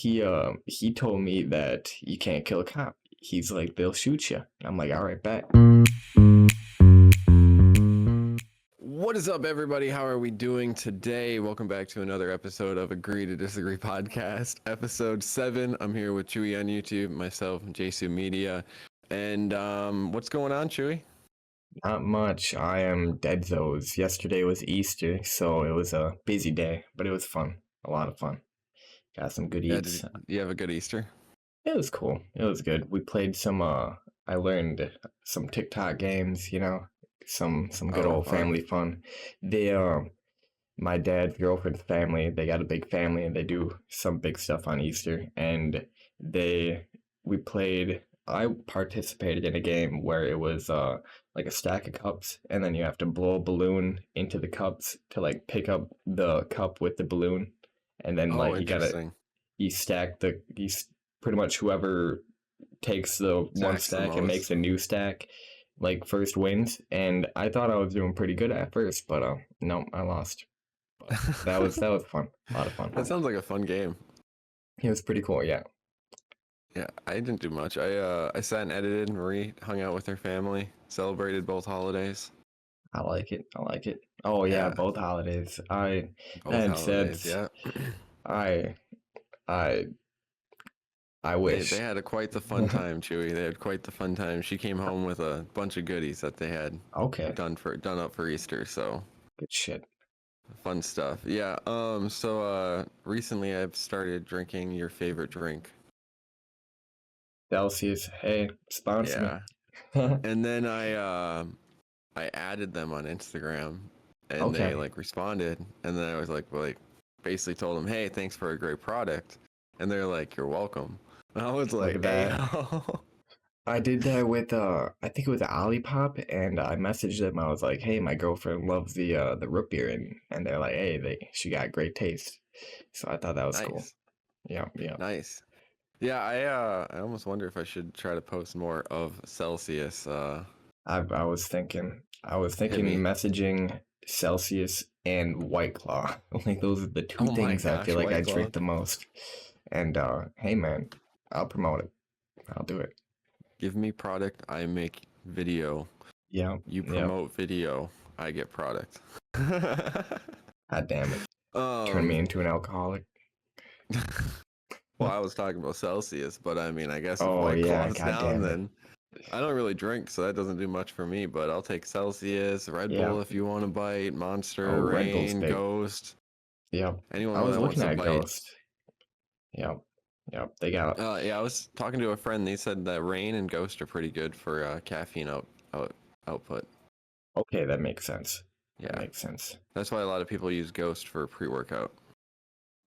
he told me that you can't kill a cop. He's like, they'll shoot you. I'm like, all right, bet. What is up, everybody? How are we doing today? Welcome back to another episode of Agree to Disagree podcast, episode 7. I'm here with Chewy on YouTube, myself, JSU Media. And what's going on, Chewy? Not much. I am dead zoes. Yesterday was Easter, so it was a busy day, but it was fun. A lot of fun. Got some good Yeah, eats. did you have a good Easter? It was cool. It was good. We played some I learned some TikTok games, some good Oh, old fun. family fun. They my dad's girlfriend's family, they got a big family and they do some big stuff on Easter, and they we played I participated in a game where it was like a stack of cups, and then you have to blow a balloon into the cups to like pick up the cup with the balloon, and then Oh, like interesting. you stack pretty much whoever takes the one Stacks the stack and makes most. a new stack like first wins. And I thought I was doing pretty good at first, but no, I lost. But that was fun. A lot of fun. That sounds like a fun game. It was pretty cool, yeah. Yeah, I didn't do much. I sat and edited. Marie hung out with her family, celebrated both holidays. I like it. I like it. Oh yeah, Yeah, both holidays. both And holidays. said Yeah. I I I They wish. had quite the fun time, Chewy. They had quite the fun time. She came home with a bunch of goodies that they had Okay, done up for Easter. So good shit. fun stuff. Yeah. Recently I've started drinking your favorite drink. Celsius, hey, sponsor me. Yeah. And then I added them on Instagram, and they Okay. like responded, and then I was like basically told them, hey, thanks for a great product, and they're like, you're welcome. And I was Look like, at hey. that. I did that with I think it was Olipop, and I messaged them. I was like, "Hey, my girlfriend loves the root beer," and they're like, "Hey, she got great taste." So I thought that was cool. Nice, Yeah, yeah. nice. Yeah, I almost wonder if I should try to post more of Celsius. I was Hit thinking me. messaging Celsius and White Claw. Like those are the two Oh my things I feel gosh, like I White Claw. drink the most. And hey, man, I'll promote it. I'll do it. Give me product, I make video. Yeah, You yeah. promote video, I get product. God damn it. Turn me um, into an alcoholic. well, I was talking about Celsius, but I mean, I guess if Oh White yeah, Claw's god down, damn it. then I don't really drink, so that doesn't do much for me. But I'll take Celsius, Red Yeah. Bull if you want to bite, Oh, Monster, Red Bull's Rain, big. Ghost. Yep. I Anyone was that wants looking to at bite. Ghost. Yep. Yep. They got. Yeah, I was talking to a friend. They said that Rain and Ghost are pretty good for caffeine output. Okay, that makes sense. That Yeah, makes sense. that's why a lot of people use Ghost for pre-workout.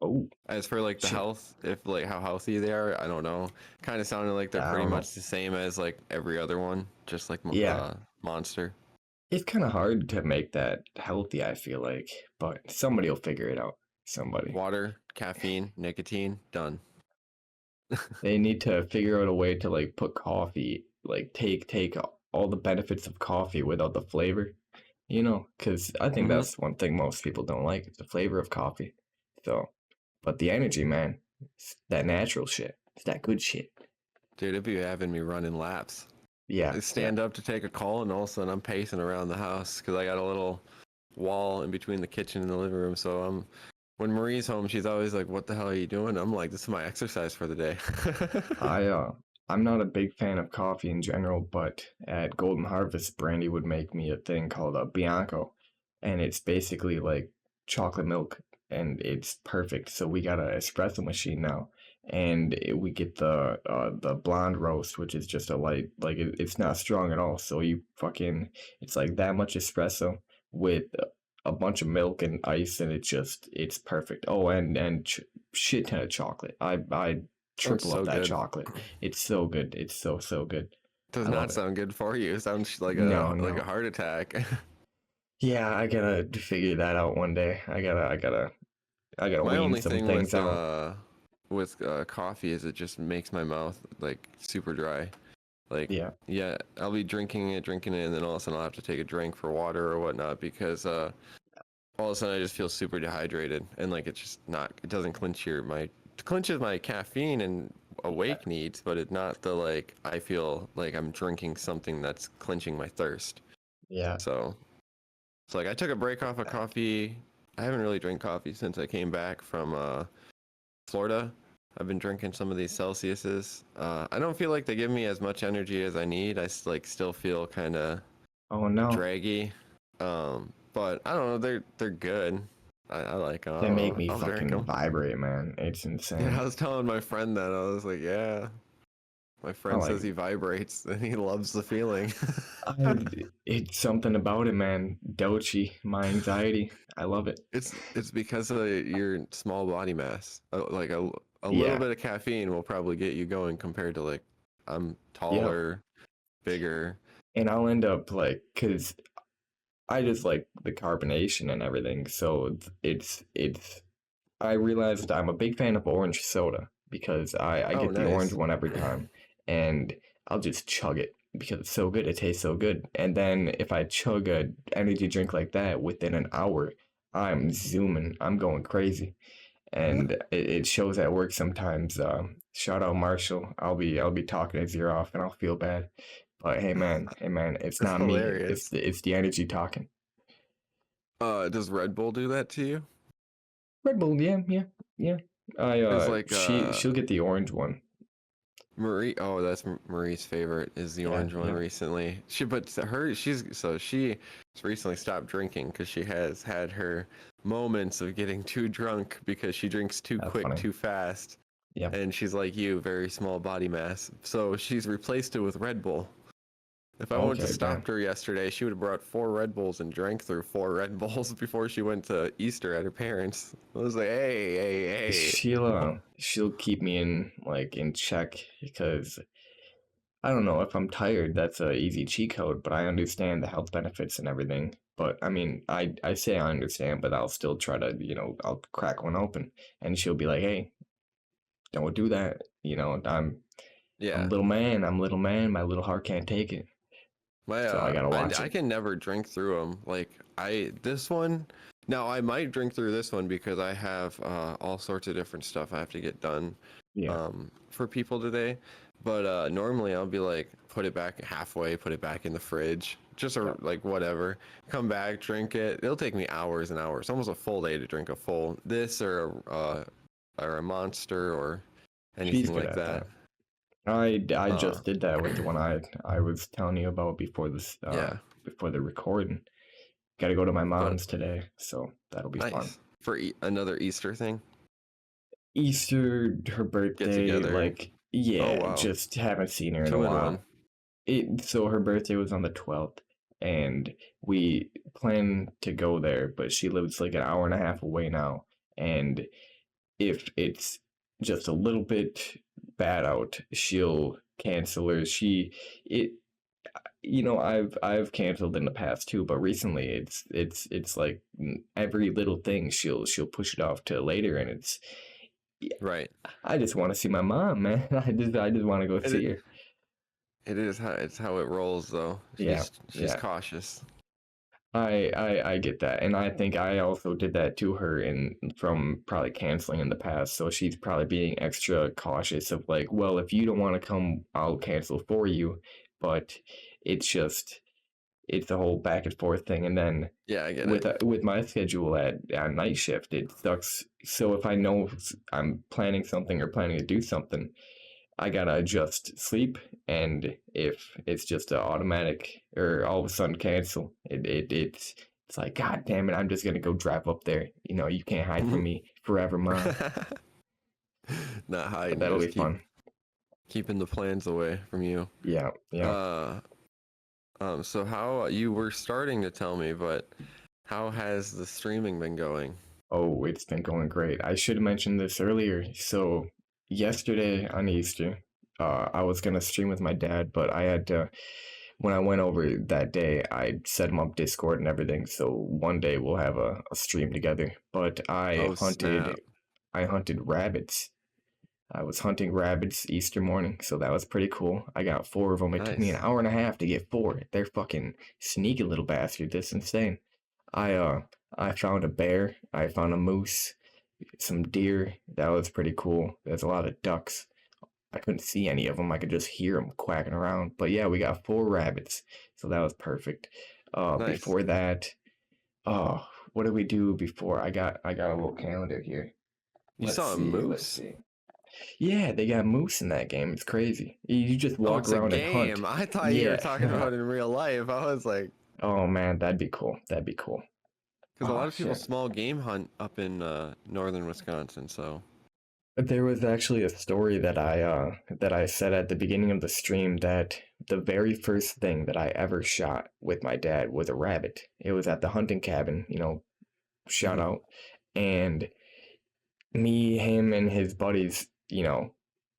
Oh, As for like the shit. health, if like how healthy they are, I don't know. Kind of sounded like they're I pretty don't know. much the same as like every other one, just like Yeah, Monster. it's kind of hard to make that healthy, I feel like, but somebody will figure it out. Somebody. Water, caffeine, nicotine, done. They need to figure out a way to like put coffee, like take all the benefits of coffee without the flavor, because I think hmm that's one thing most people don't like, is the flavor of coffee. So, but the energy, man, it's that natural shit. It's that good shit. Dude, it'd be having me running laps. Yeah, I yeah. stand up to take a call, and all of a sudden I'm pacing around the house because I got a little wall in between the kitchen and the living room. So when Marie's home, she's always like, "What the hell are you doing?" I'm like, "This is my exercise for the day." I I'm not a big fan of coffee in general, but at Golden Harvest, Brandy would make me a thing called a Bianco, and it's basically like chocolate milk, and it's perfect. So we got an espresso machine now, and we get the blonde roast, which is just a light, like it's not strong at all. So it's like that much espresso with a bunch of milk and ice, and it's perfect. Oh, and shit ton of chocolate. I Sounds triple up so that good. chocolate. It's so good. It's so good. Does I love not it. sound good for you. It sounds No, like a no. heart attack. Yeah, I gotta figure that out one day. I gotta My wean only some thing things out. with coffee is it just makes my mouth like super dry. Like, Yeah. yeah, I'll be drinking it, and then all of a sudden I'll have to take a drink for water or whatnot because all of a sudden I just feel super dehydrated, and like it's just not, it doesn't clinch my clinches my caffeine and awake needs, but it's not the like I feel like I'm drinking something that's quenching my thirst. Yeah. So it's like I took a break off of coffee. I haven't really drank coffee since I came back from Florida. I've been drinking some of these Celsiuses. I don't feel like they give me as much energy as I need. Like still feel kind of Oh no. draggy. But I don't know. They're good. I like them. They make me I'll drink fucking 'em. vibrate, man. It's insane. Yeah, I was telling my friend that. I was like, yeah. My friend like says it. he vibrates and he loves the feeling. It's something about it, man. Dochi, my anxiety. I love it. It's because of your small body mass. Like a little Yeah. bit of caffeine will probably get you going compared to like I'm taller, bigger. And I'll end up like, cause I just like the carbonation and everything. So it's I realized I'm a big fan of orange soda because I Oh, get the orange nice. one every time, and I'll just chug it because it's so good. It tastes so good. And then if I chug a energy drink like that within an hour, I'm zooming. I'm going crazy, and it shows at work sometimes. Shout out Marshall. I'll be talking his ear off, and I'll feel bad. But hey man, it's It's not me. It's hilarious. the energy talking. Does Red Bull do that to you? Red Bull, yeah. I It's like she'll get the orange one. Marie. Oh, that's Marie's favorite is the orange one Yeah. recently. She's recently stopped drinking because she has had her moments of getting too drunk because she drinks too That's quick, funny. too fast. Yep. And she's like you, very small body mass. So she's replaced it with Red Bull. If I went to Okay, stop her yesterday, she would have brought 4 Red Bulls and drank through 4 Red Bulls before she went to Easter at her parents. I was like, hey. She'll keep me in check because I don't know if I'm tired. That's a easy cheat code, but I understand the health benefits and everything. But I mean, I say I understand, but I'll still try to I'll crack one open, and she'll be like, hey, don't do that. I'm Yeah. little man. I'm little man. My little heart can't take it. My So I gotta watch I it. can never drink through them. Like this one. Now I might drink through this one because I have all sorts of different stuff I have to get done Yeah. for people today. But normally I'll be like put it back halfway, put it back in the fridge, just like whatever. Come back, drink it. It'll take me hours and hours, almost a full day to drink a full this or a Monster or She's anything good like at that. I just did that with the one I was telling you about before this Yeah. before the recording. Got to go to my But mom's today, so that'll be fun. nice for another Easter thing. Easter, her Get birthday, together. like yeah, Oh wow. just haven't seen her in a 2 in while. 1. So her birthday was on the 12th, and we plan to go there, but she lives like an hour and a half away now, and if it's just a little bit bad out, she'll cancel or it I've canceled in the past too, but recently it's like every little thing she'll push it off to later, and Right. I just want to see my mom, man. I just want to go see her. It is how it rolls though. Yeah, She's yeah. cautious. I get that, and I think I also did that to her from probably canceling in the past. So she's probably being extra cautious of like, well, if you don't want to come, I'll cancel for you. But it's a whole back and forth thing, and then Yeah, I get with my schedule at night shift, it sucks. So if I know I'm planning something or planning to do something, I gotta adjust sleep, and if it's just an automatic or all of a sudden cancel, it's like God damn it, I'm just gonna go drive up there. You can't hide from me forever, mom. Not But hiding. that'll be Just fun. keeping the plans away from you. Yeah. So how you were starting to tell me, but how has the streaming been going? Oh, it's been going great. I should have mentioned this earlier. So yesterday on Easter, I was gonna stream with my dad, but I had to. When I went over that day, I set him up Discord and everything. So one day we'll have a stream together. But Oh snap. I hunted rabbits. I was hunting rabbits Easter morning, so that was pretty cool. I got 4 of them. It took me an Nice. hour and a half to get 4. They're fucking sneaky little bastards. That's insane. I found a bear. I found a moose. some deer. That was pretty cool. There's a lot of ducks. I couldn't see any of them. I could just hear them quacking around. But yeah, we got 4 rabbits, so that was perfect. Nice. Before that, oh, what did we do before? I got a little calendar here. You Let's saw a see. Let's moose? see. Yeah, they got moose in that game. It's crazy. You just Oh, walk it's a around and hunt. game. I thought you were Yeah. talking about in real life. I was like, Oh man, that'd be cool. That'd be cool. because a Oh lot of people shit. small game hunt up in northern Wisconsin. So There was actually a story that I said at the beginning of the stream that the very first thing that I ever shot with my dad was a rabbit. It was at the hunting cabin, shout Mhm. out. And me, him, and his buddies,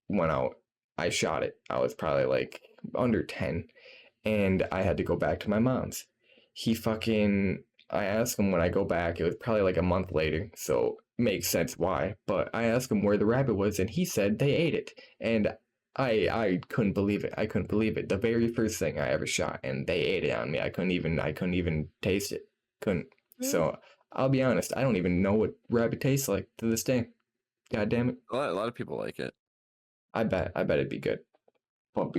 went out. I shot it. I was probably like under 10, and I had to go back to my mom's. I asked him when I go back, it was probably like a month later, so makes sense why. But I asked him where the rabbit was, and he said they ate it. And I couldn't believe it. I couldn't believe it. The very first thing I ever shot, and they ate it on me. I couldn't even taste it. Couldn't. So I'll be honest, I don't even know what rabbit tastes like to this day. God damn it. a lot of people like it. I bet it'd be good. But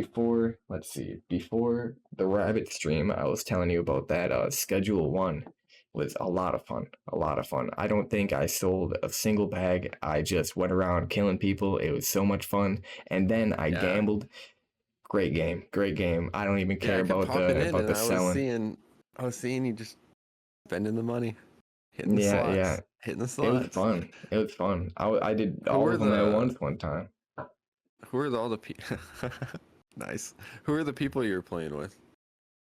let's see, before the rabbit stream, I was telling you about that. Schedule 1 was a lot of fun. A lot of fun. I don't think I sold a single bag. I just went around killing people. It was so much fun. And then I Yeah. gambled. Great game. Great game. I don't even Yeah, care I kept about popping in, about and the selling. I was seeing you just spending the money, hitting the Yeah, slots, yeah. hitting the It was slots. fun. It was fun. I did Who all are of them at the once one time. who are all the people? Nice. Who are the people you're playing with?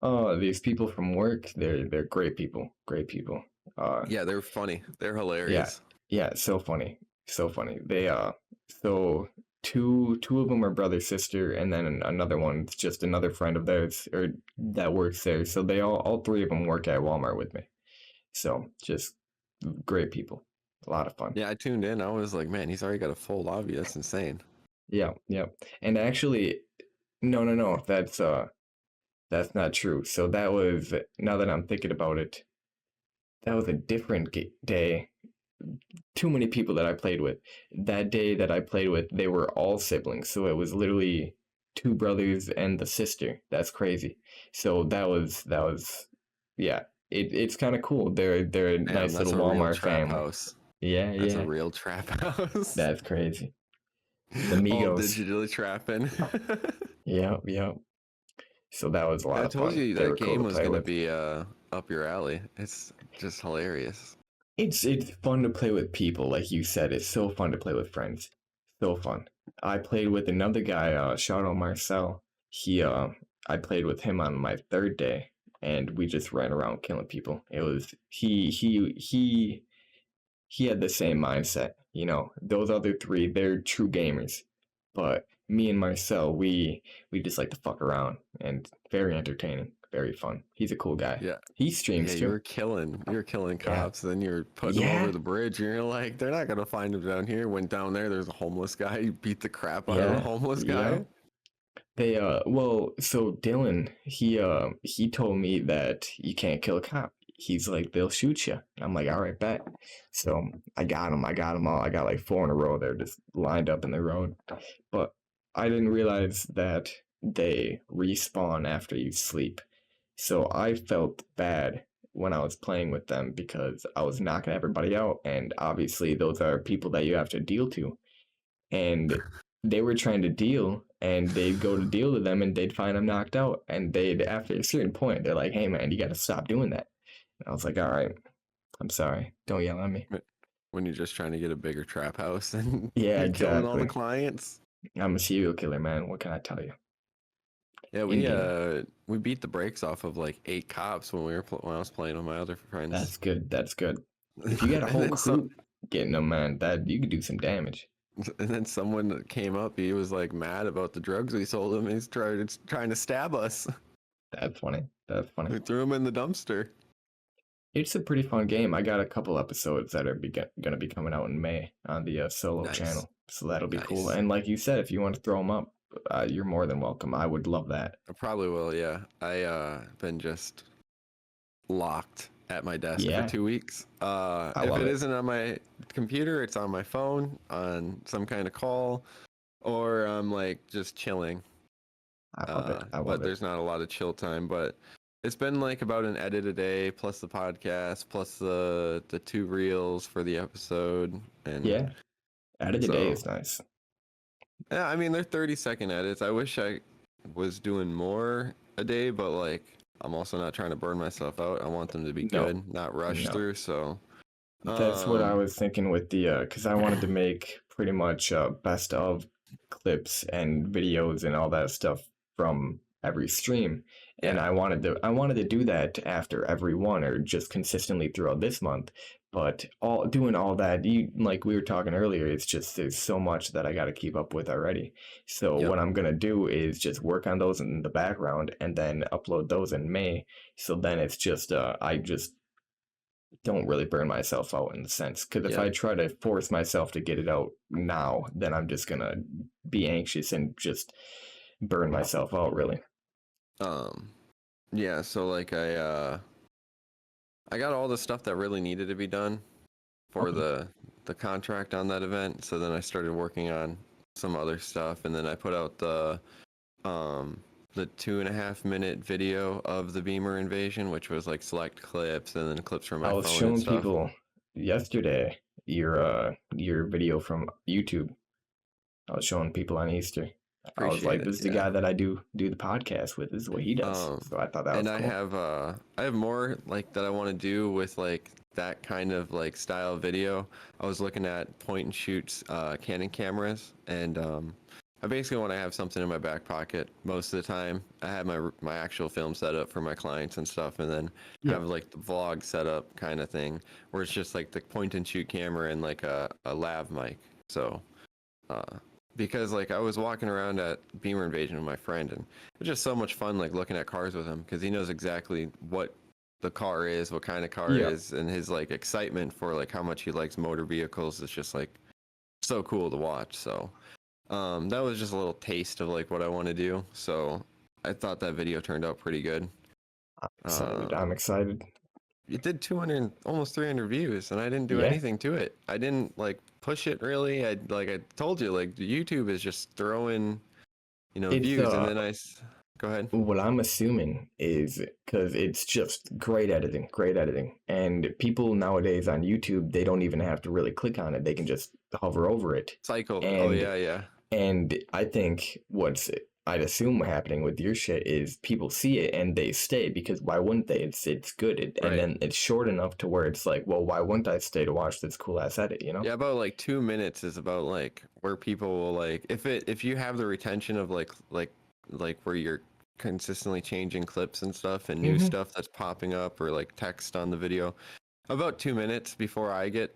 Oh, these people from work, they're great people. Great people. Yeah, they're funny. They're Yeah, hilarious. yeah, so funny, so funny. So two of them are brother sister, and then another one's just another friend of theirs or that works there. So they all 3 of them work at Walmart with me. So just great people, a lot of fun. Yeah, I tuned in. I was like, man, he's already got a full lobby. That's insane. Yeah, yeah. And actually, no, that's not true. So that was now that I'm thinking about it, that was a different day. Too many people that I played with. That day that I played with, they were all siblings. So it was literally 2 brothers and the sister. That's crazy. So that was yeah. It's kind of cool. They're a Damn, nice that's little a real Walmart trap family. house. Yeah, That's a yeah. real trap house. That's crazy. The All Migos. digitally trapping. Yeah, yeah. So that was a lot I of told fun. you They that were cool game to was play gonna with. be up your alley. It's just hilarious. It's fun to play with people, like you said. It's so fun to play with friends. So fun. I played with another guy, shout out Marcel. I played with him on my 3rd day, and we just ran around killing people. It was he had the same mindset. Those other 3, they're true gamers, but me and Marcel, we just like to fuck around, and very entertaining, very fun. He's a cool guy. Yeah. He streams Yeah, too. you were killing Yeah. cops, then you're putting them Yeah. over the bridge, and you're like, they're not gonna find him down here. Went down there's a homeless guy. You beat the crap out of the Yeah. homeless Yeah. guy. So Dylan, he told me that you can't kill a cop. He's like, they'll shoot you. I'm like, all right, bet. So I got him all. I got like 4 in a row. They're just lined up in the road. But I didn't realize that they respawn after you sleep. So I felt bad when I was playing with them because I was knocking everybody out. And obviously those are people that you have to deal to. And they were trying to deal, and they'd go to deal to them, and they'd find them knocked out, and they'd, after a certain point, they're like, hey man, you got to stop doing that. And I was like, all right, I'm sorry, don't yell at me. When you're just trying to get a bigger trap house and Yeah, you're killing all the exactly. clients. I'm a serial killer, man. What can I tell you? Yeah, Indian. we beat the brakes off of like 8 cops when when I was playing with my other friends. That's good. That's good. If you got a whole crew getting them, man, that you could do some damage. And then someone came up. He was like mad about the drugs we sold him. He's trying to stab us. That's funny. That's funny. We threw him in the dumpster. It's a pretty fun game. I got a couple episodes that are going to be coming out in May on the solo Nice. channel. So that'll be cool. Nice. And like you said, if you want to throw them up, you're more than welcome. I would love that. I probably will. Yeah, I been just locked at my desk for Yeah, 2 weeks. I If love it it. isn't on my computer, it's on my phone on some kind of call, or I'm like just chilling. I love it. I But love it. there's not a lot of chill time. But it's been like about an edit a day, plus the podcast, plus the two reels for the episode, and Yeah, out of the day so is nice. yeah. I mean, they're 30-second edits. I wish I was doing more a day, but like I'm also not trying to burn myself out. I want them to be No, good, not rushed no. through. So That's what I um, was thinking with the because I wanted to make pretty much best of clips and videos and all that stuff from every stream, and yeah, I wanted to do that after every one or just consistently throughout this month. But all doing all that, you like we were talking earlier, it's just there's so much that I got to keep up with already. So yep, what I'm gonna do is just work on those in the background and then upload those in May. So then it's just I just don't really burn myself out in the sense because if yep. I try to force myself to get it out now, then I'm just gonna be anxious and just burn myself out really. Um, yeah. So like I got all the stuff that really needed to be done for Okay. the contract on that event. So then I started working on some other stuff, and then I put out um the 2.5 minute video of the Beamer invasion, which was like select clips and then clips from I my was phone and showing stuff. people yesterday your video from YouTube. I was showing people on Easter. I was Appreciate like, it. this is the Yeah. guy that I do the podcast with. This is what he does. Um, So I thought that and was cool. I have more like that I want to do with like that kind of like style video. I was looking at point and shoots Canon cameras, and I basically want to have something in my back pocket most of the time. I have my actual film set up for my clients and stuff, and then Yeah. have like the vlog setup kind of thing where it's just like the point and shoot camera and like a lav mic. So uh, because like I was walking around at Beamer Invasion with my friend, and it was just so much fun like looking at cars with him because he knows exactly what the car is, what kind of car Yeah. is, and his like excitement for like how much he likes motor vehicles is just like so cool to watch. So that was just a little taste of like what I want to do. So I thought that video turned out pretty good. I'm excited. Um, I'm excited. it did 200, almost 300 views, and I didn't do Yeah. anything to it. I didn't like push it really. I told you, like YouTube is just throwing, It's views, and then go ahead. what I'm assuming is because it's just great editing. And people nowadays on YouTube, they don't even have to really click on it. They can just hover over it. Cycle. Oh And yeah, yeah. and I think I'd assume happening with your shit is people see it and they stay because why wouldn't they? It's good. And Right. then it's short enough to where it's like, well, why wouldn't I stay to watch this cool ass edit, you know? Yeah, about like 2 minutes is about like where people will like if you have the retention of like where you're consistently changing clips and stuff and new Hmm. stuff that's popping up or like text on the video. About 2 minutes before I get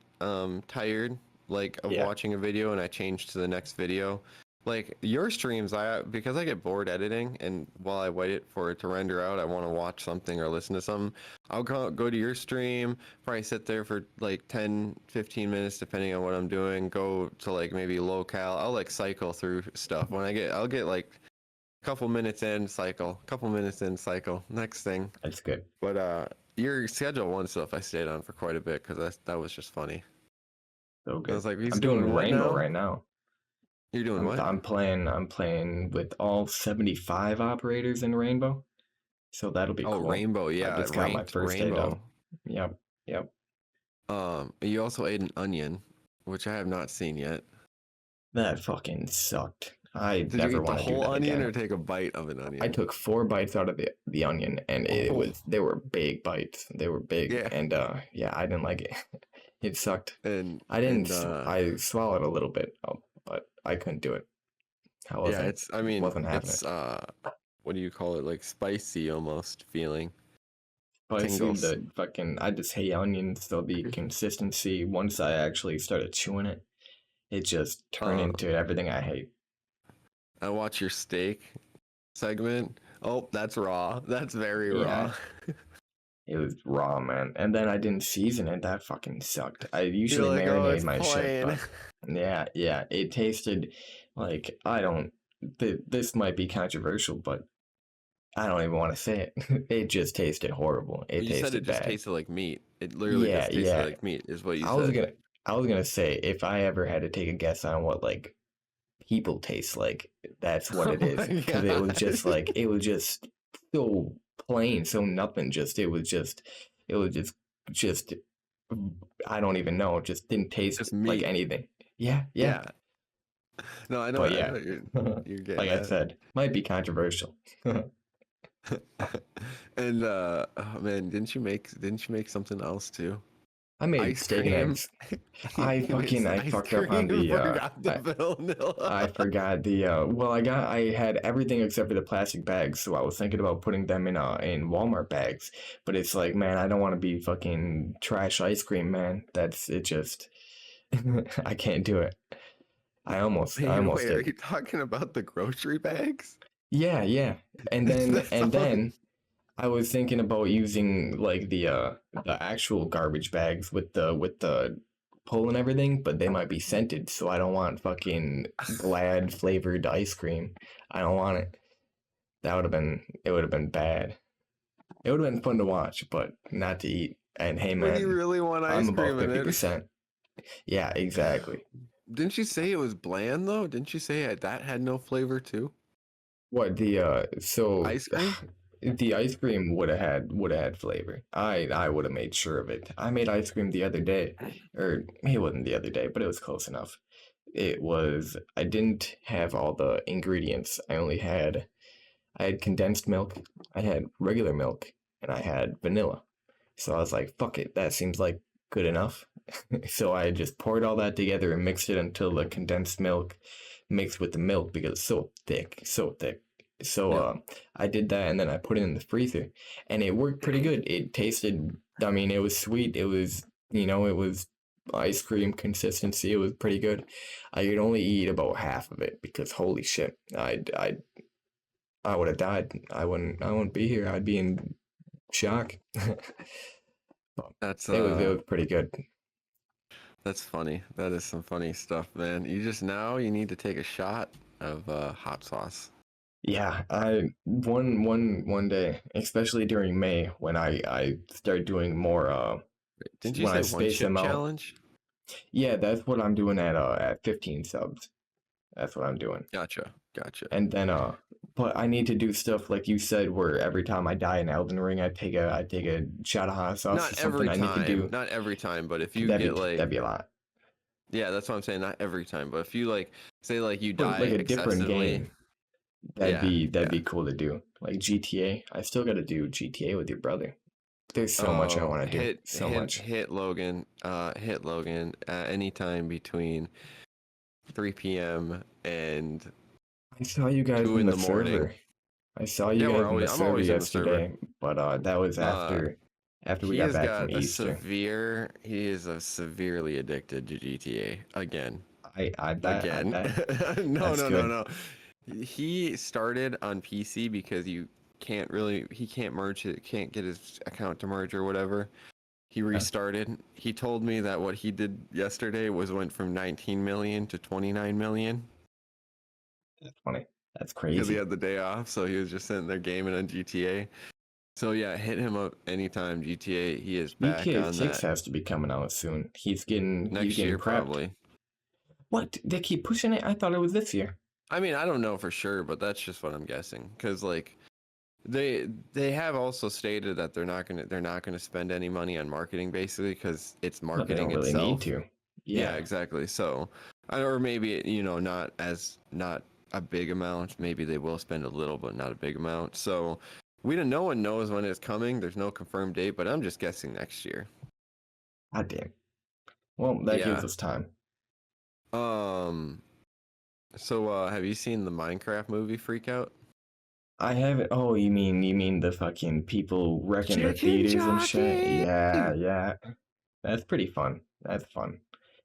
tired like of Yeah. watching a video and I change to the next video. Like your streams, because I get bored editing and while I wait for it to render out, I want to watch something or listen to something. I'll go to your stream, probably sit there for like 10, 15 minutes depending on what I'm doing, go to like maybe locale. I'll like cycle through stuff. I'll get like a couple minutes in, cycle, couple minutes in, cycle, next thing. That's good. But your schedule one stuff I stayed on for quite a bit because that was just funny. So I good. was like, he's I'm doing doing what Rainbow now? right now. You're doing what? I'm playing with all 75 operators in Rainbow. So that'll be Oh, cool. Rainbow, I yeah, just got my ranked first day Rainbow. done. Yep. Yep. You also ate an onion, which I have not seen yet. That fucking sucked. I Did you never eat the want to do whole that onion again. or take a bite of an onion? I took 4 bites out of the onion and Oh, they were big bites. They were big yeah, and yeah, I didn't like it. It sucked. and I didn't and I swallowed a little bit, but I couldn't do it. I yeah, I mean, wasn't having it's it. what do you call it? Like spicy almost feeling. Spicy, Tingles. the fucking I just hate onions, so the consistency once I actually started chewing it, it just turned Uh, into everything I hate. I watch your steak segment. Oh, that's raw. That's very Yeah. raw. It was raw, man. And then I didn't season it. That fucking sucked. I You're usually like, oh, marinate it's my shit, plain. but yeah, it tasted like I don't. This might be controversial, but I don't even want to say it. It just tasted horrible. It You said it tasted just bad. tasted like meat. It literally Yeah, just tasted yeah. like meat, is what you I was said. gonna I was gonna say if I ever had to take a guess on what like people taste like, that's what Oh it is. my Because god. it was just so plain, so nothing. It was just I don't even know. It just didn't taste Just like meat. anything. Yeah, yeah. Yeah. No, But I know yeah, what you're like getting I at. said, might be controversial. And oh man, didn't you make something else too? I made Ice steak and cream. eggs. You made some I ice fucked up on cream, the forgot the vanilla. I forgot the well I had everything except for the plastic bags, so I was thinking about putting them in Walmart bags. But it's like, man, I don't want to be fucking trash ice cream, man. That's it just I can't do it. I Wait, almost wait, are did. you talking about the grocery bags? Yeah, yeah. That's And all. then I was thinking about using like the actual garbage bags with the pull and everything, but they might be scented, so I don't want fucking Glad flavored ice cream. I don't want it. That would have been it would have been bad. It would have been fun to watch, but not to eat. And hey When you man, really want I'm ice about cream in it. 50%. Yeah, exactly. Didn't you say it was bland though? Didn't you say that had no flavor too? What the so Ice cream? the ice cream would have had flavor. I would have made sure of it. I made ice cream the other day, or it wasn't the other day, but it was close enough. It was I didn't have all the ingredients. I had condensed milk, I had regular milk, and I had vanilla. So I was like, fuck it, that seems like good enough. So I just poured all that together and mixed it until the condensed milk mixed with the milk because it's so thick, so thick. So Yep. I did that and then I put it in the freezer and it worked pretty good. It tasted, I mean, it was sweet. It was, it was ice cream consistency. It was pretty good. I could only eat about half of it because holy shit, I would have died. I wouldn't be here. I'd be in shock. That's It was pretty good. that's funny. That is some funny stuff, man. You need to take a shot of hot sauce. Yeah, I one day, especially during May when I start doing more Didn't you when I say one space chip them out. challenge? Yeah, that's what I'm doing at 15 subs. That's what I'm doing. Gotcha. Gotcha. And then but I need to do stuff like you said where every time I die in Elden Ring I take a shot of hot sauce or Not something every I need to time. do. Not every time, but if you get That'd be a lot. yeah, that's what I'm saying. Not every time, but if you like, say like you But like die a different excessively, game, yeah, that'd yeah. be cool to do. Like GTA. I still got to do GTA with your brother. There's so much I Oh, want to do. So much. hit Logan anytime between 3 p.m. and I saw you guys 2 in in the the morning. server. I saw you Yeah, guys in the I'm server always in the server. yesterday, but that was Uh, after we he got has back from got Easter. he is a severely addicted to GTA again. I Again. bet. No, That's no, no, good. no. He started on PC because he can't merge it, can't get his account to merge or whatever. He Yeah, restarted. He told me that what he did yesterday went from 19 million to 29 million that's funny. That's because he crazy. had the day off, so he was just sitting there gaming on GTA. So yeah, hit him up anytime GTA. He is back GTA on 6 that has to be coming out soon. He's next getting year prepped. probably. What? They keep pushing it? I thought it was this year. I mean, I don't know for sure, but that's just what I'm guessing. Because like they have also stated that they're not gonna spend any money on marketing basically because it's But they marketing don't really need itself. to. Yeah, Yeah. exactly. So, or maybe not a big amount. Maybe they will spend a little, but not a big amount. So no one knows when it's coming. There's no confirmed date, but I'm just guessing next year. God damn. Well, that gives Yeah. us time. Um. So, have you seen the Minecraft movie Freak Out? I haven't. Oh, you mean the fucking people wrecking the Chicken theaters and shit? jockey. Yeah, yeah. That's pretty fun. That's fun.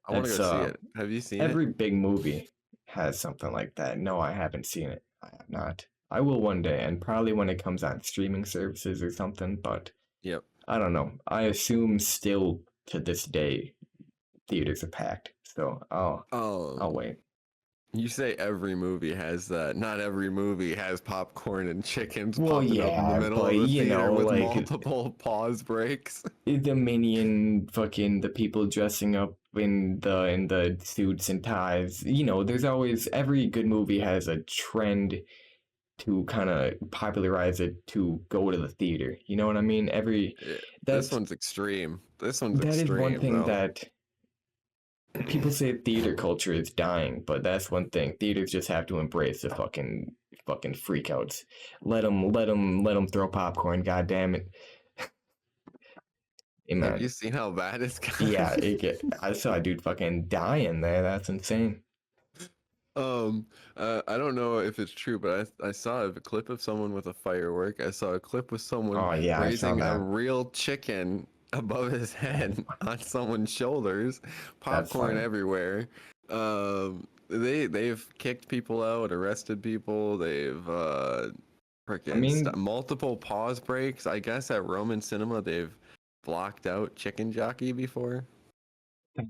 I want to That's go see it. Have you seen it? every big movie has something like that. No, I haven't seen it. I have not. I will one day, and probably when it comes on streaming services or something, but Yep. I don't know. I assume still to this day theaters are packed. So I'll Oh, wait. You say every movie has that. Not every movie has popcorn and chickens Well, popping up in the yeah, middle but of the you theater know, with like multiple pause breaks. the minion, fucking the people dressing up in the suits and ties. You know, there's always every good movie has a trend to kind of popularize it to go to the theater. You know what I mean? Yeah, this That's one's extreme. This one's that is one extreme, thing though. that people say theater culture is dying, but that's one thing. Theaters just have to embrace the fucking freakouts. Let them throw popcorn. God damn it, hey, Have you man. seen how bad it's Yeah, gotten? I saw a dude fucking die in there. That's insane. Um, I don't know if it's true, but I saw a clip of someone with a firework. I saw a clip with someone Oh yeah, I saw raising a that. real chicken above his head on someone's shoulders, That's popcorn funny. everywhere. They've kicked people out, arrested people. They've I freaking mean, multiple pause breaks. I guess at Roman Cinema they've blocked out Chicken Jockey before. That's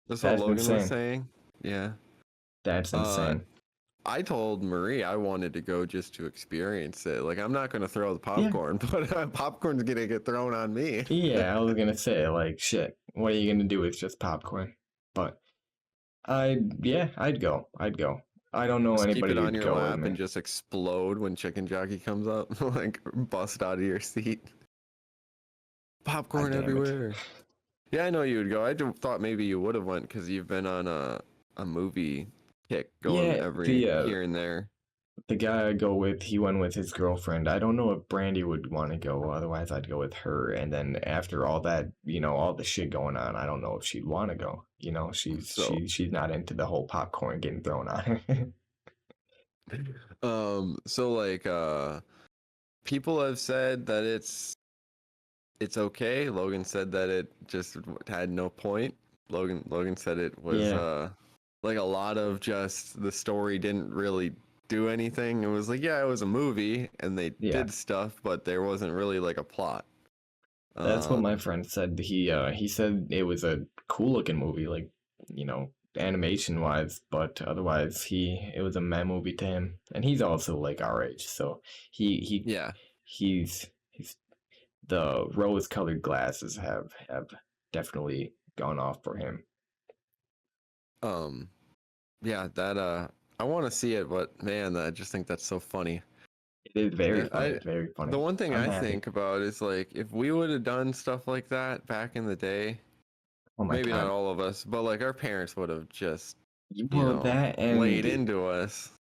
what that's Logan was insane. saying. Yeah. That's Uh, insane. I told Marie I wanted to go just to experience it. Like, I'm not gonna throw the Yeah, popcorn, but popcorn's gonna get thrown on me. yeah. I was gonna say like shit. What are you gonna do with just popcorn? But yeah, I'd go. I'd go. I don't know Just keep it anybody on who'd your go with lap and me. just explode when Chicken Jockey comes up, like bust out of your seat. God Popcorn damn it. everywhere. Yeah, I know you would go. Thought maybe you would have went because you've been on a movie kick going Yeah, every here and there. the guy I go with, he went with his girlfriend. I don't know if Brandy would want to go. Otherwise, I'd go with her. And then after all that, all the shit going on, I don't know if she'd want to go. So, She's not into the whole popcorn getting thrown on her. so like people have said that it's okay. Logan said that it just had no point. Logan said it was Yeah, like a lot of just the story didn't really do anything. It was like, yeah, it was a movie and they yeah. did stuff, but there wasn't really like a plot. That's what my Um, friend said. He said it was a cool looking movie, like animation wise, but otherwise it was a meh movie to him. And he's also like our age, so he he yeah. he's the rose colored glasses have definitely gone off for him. Um, yeah, that I want to see it, but man, I just think that's so funny. It is very funny. I It's very the funny. one thing I'm I happy. think about is like if we would have done stuff like that back in the day, Oh my maybe not god. all of us, but like our parents would have just, Well, that laid and into us.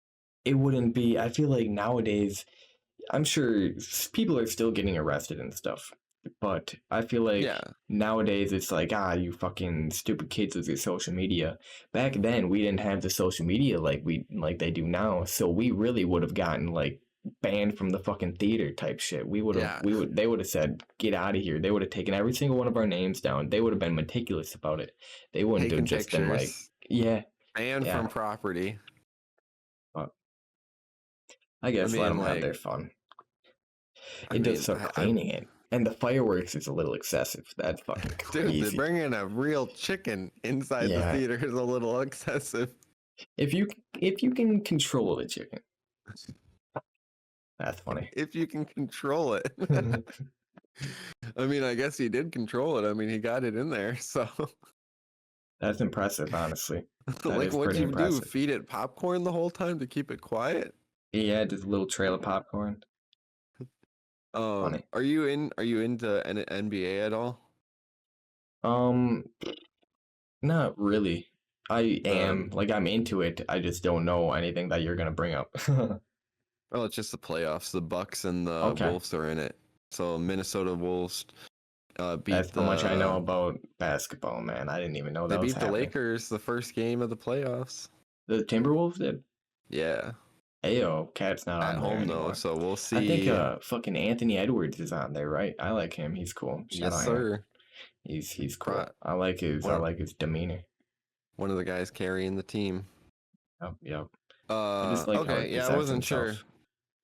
it wouldn't be. I feel like nowadays, I'm sure people are still getting arrested and stuff, but I feel like Yeah, nowadays it's like, you fucking stupid kids with your social media. Back then, we didn't have the social media like they do now, so we really would have gotten like banned from the fucking theater type shit. yeah. They would have said, get out of here. They would have taken every single one of our names down. They would have been meticulous about it. They wouldn't have Taking just been like, pictures, yeah, and yeah. from property. But I I guess let mean, them have their like, fun. I It does mean, suck cleaning it. And the fireworks is a little excessive. That's fucking dude, they're crazy. bringing a real chicken inside the Yeah. theater is a little excessive. If you can control the chicken, that's funny. If you can control it. I mean, I guess he did control it. I mean, he got it in there, so. That's impressive, honestly. That Like, is what'd pretty you do? impressive. Feed it popcorn the whole time to keep it quiet? He had this little trail of popcorn. Funny. Are you into NBA at all? Um, Not really. I am Um, like I'm into it. I just don't know anything that you're gonna bring up. well, it's just the playoffs. The Bucks and the Okay, Wolves are in it. So Minnesota Wolves beat that's how much I know the about basketball, man. I didn't even know they that was beat the happening. Lakers the first game of the playoffs. The Timberwolves did. Yeah, Ayo, Cat's not at on there home though. anymore. So we'll I think see. fucking Anthony Edwards is on there, right? I like him. He's cool. Shout Yes, out him. sir. He's Pro- cool. I One like his demeanor. one of the guys carrying the team. Yep, yep. I just like how he Okay, yeah, I presents wasn't sure himself.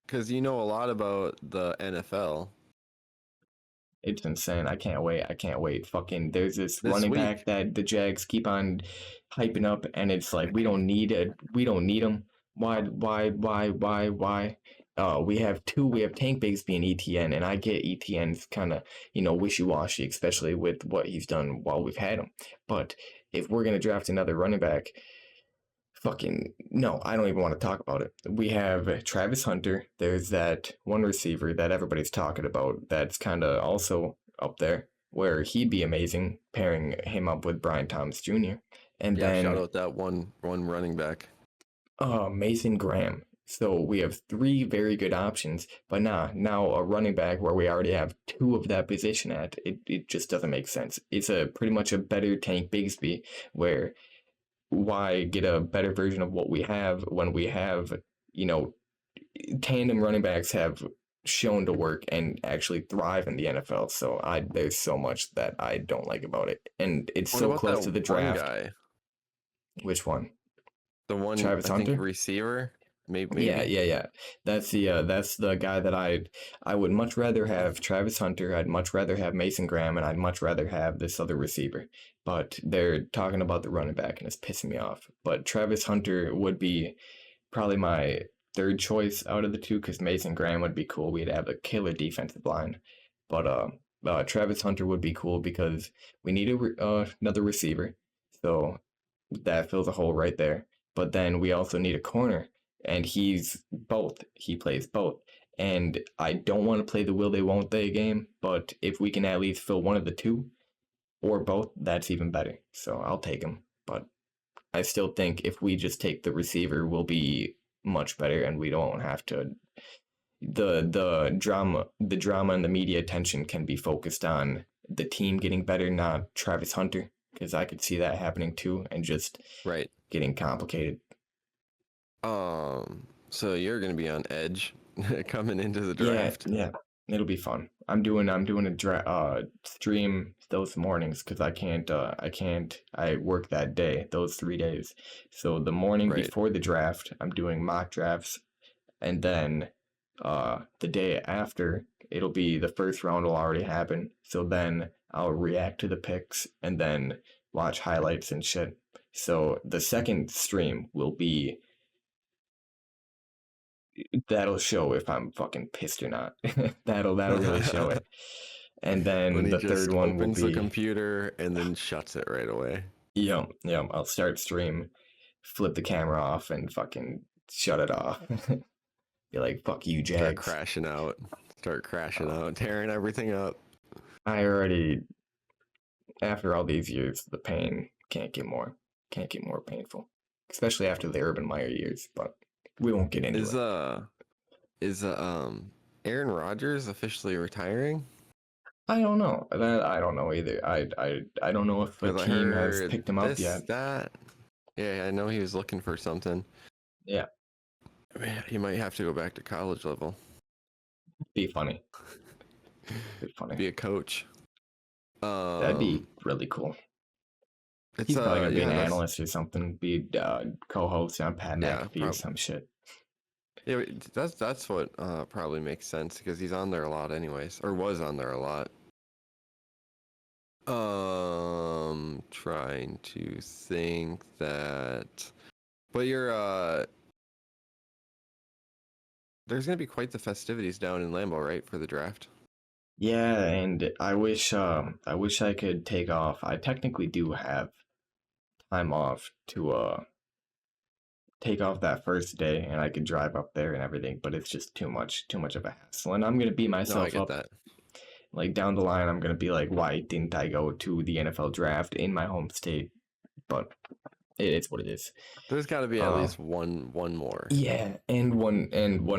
because you know a lot about the NFL. It's insane. I can't wait. I can't wait. Fucking, there's this This running week. back that the Jags keep on hyping up, and it's like we don't need it. We don't need him. Why? We have two. We have Tank Bigsby and ETN, and I get ETN's kind of wishy-washy, especially with what he's done while we've had him. But if we're gonna draft another running back, fucking no, I don't even want to talk about it. We have Travis Hunter. There's that one receiver that everybody's talking about that's kind of also up there, where he'd be amazing pairing him up with Brian Thomas Jr. And Yeah, shout then out that one running back. Mason Graham. So we have three very good options, but now a running back where we already have two of that position at, it just doesn't make sense. It's a pretty much a better Tank Bigsby, where why get a better version of what we have when we have, you know, tandem running backs have shown to work and actually thrive in the NFL. So there's so much that I don't like about it. And it's What so about close that to the one draft. guy? Which one? The one Travis I think Hunter? receiver? Maybe. Yeah. That's the guy that I would much rather have Travis Hunter. I'd much rather have Mason Graham, and I'd much rather have this other receiver. But they're talking about the running back, and it's pissing me off. But Travis Hunter would be probably my third choice out of the two, because Mason Graham would be cool. We'd have a killer defensive line. But Travis Hunter would be cool because we need another receiver. So that fills a hole right there. But then we also need a corner, and he's both. He plays both. And I don't want to play the will they won't they game, but if we can at least fill one of the two or both, that's even better. So I'll take him. But I still think if we just take the receiver, we'll be much better, and we don't have to. The drama and the media attention can be focused on the team getting better, not Travis Hunter, because I could see that happening too, and just Right. getting complicated. So you're gonna be on edge coming into the draft. Yeah, it'll be fun. I'm doing a stream those mornings because I work that day, those 3 days. So the morning Right. before the draft, I'm doing mock drafts, and then the day after, it'll be the first round will already happen. So then I'll react to the picks and then watch highlights and shit. So the second stream will be that'll show if I'm fucking pissed or not. that'll really show it. And When then he the just third one will opens the be computer and then shuts it right away. yeah. I'll start stream, flip the camera off, and fucking shut it off. Be like, fuck you, Start Jags. crashing out. Tearing everything up. I already, after all these years, the pain can't get more painful, especially after the Urban Meyer years. But we won't get into it. Is Aaron Rodgers officially retiring? I don't know. I don't know either. I don't know if a 'Cause I team has heard picked him up this, yet. that. Yeah, I know he was looking for something. Yeah, He might have to go back to college level. be funny. Be funny. Be a coach. That'd be really cool. It's He's probably gonna be an that's- analyst or something. Be co-host on Pat Yeah, McAfee or some shit. Yeah, that's what probably makes sense because he's on there a lot anyways, or was on there a lot. Trying to think that, but there's gonna be quite the festivities down in Lambeau, right, for the draft? Yeah, and I wish I could take off. I technically do have time off to take off that first day, and I could drive up there and everything, but it's just too much of a hassle. And I'm gonna beat No, I myself get up. that. Like down the line, I'm gonna be like, why didn't I go to the NFL draft in my home state? But it's what it is. There's got to be at least one more. Yeah, and one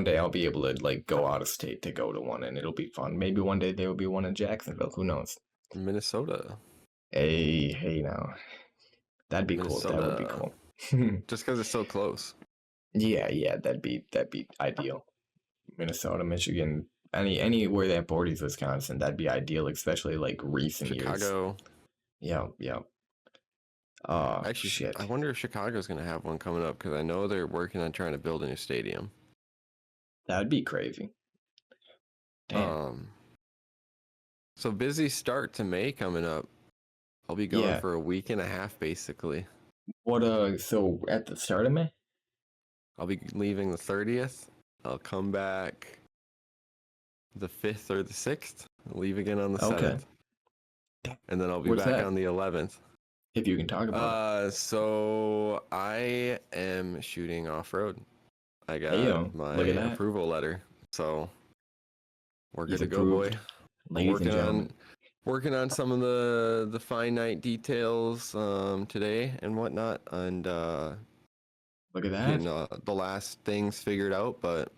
day I'll be able to like go out of state to go to one, and it'll be fun. Maybe one day there will be one in Jacksonville. Who knows? Minnesota. Hey now, that'd be cool. That would be Minnesota. cool. Just because it's so close. Yeah, that'd be ideal. Minnesota, Michigan, anywhere that borders Wisconsin, that'd be ideal, especially like recent years. Chicago. Yeah. Actually, shit. I wonder if Chicago's gonna have one coming up because I know they're working on trying to build a new stadium. That'd be crazy. Damn. So busy start to May coming up. I'll be gone Yeah. for a week and a half, basically. What so at the start of May? I'll be leaving the 30th. I'll come back the 5th or the 6th. Leave again on the Okay. 7th. And then I'll be Where's back that? on the 11th. If you can talk about So I am shooting off-road. I got Heyo, my look at that. approval letter. So we're He's good to go, boy. approved. Ladies and gentlemen. Working on some of the finite details today and whatnot, and Look at that. getting the last things figured out. But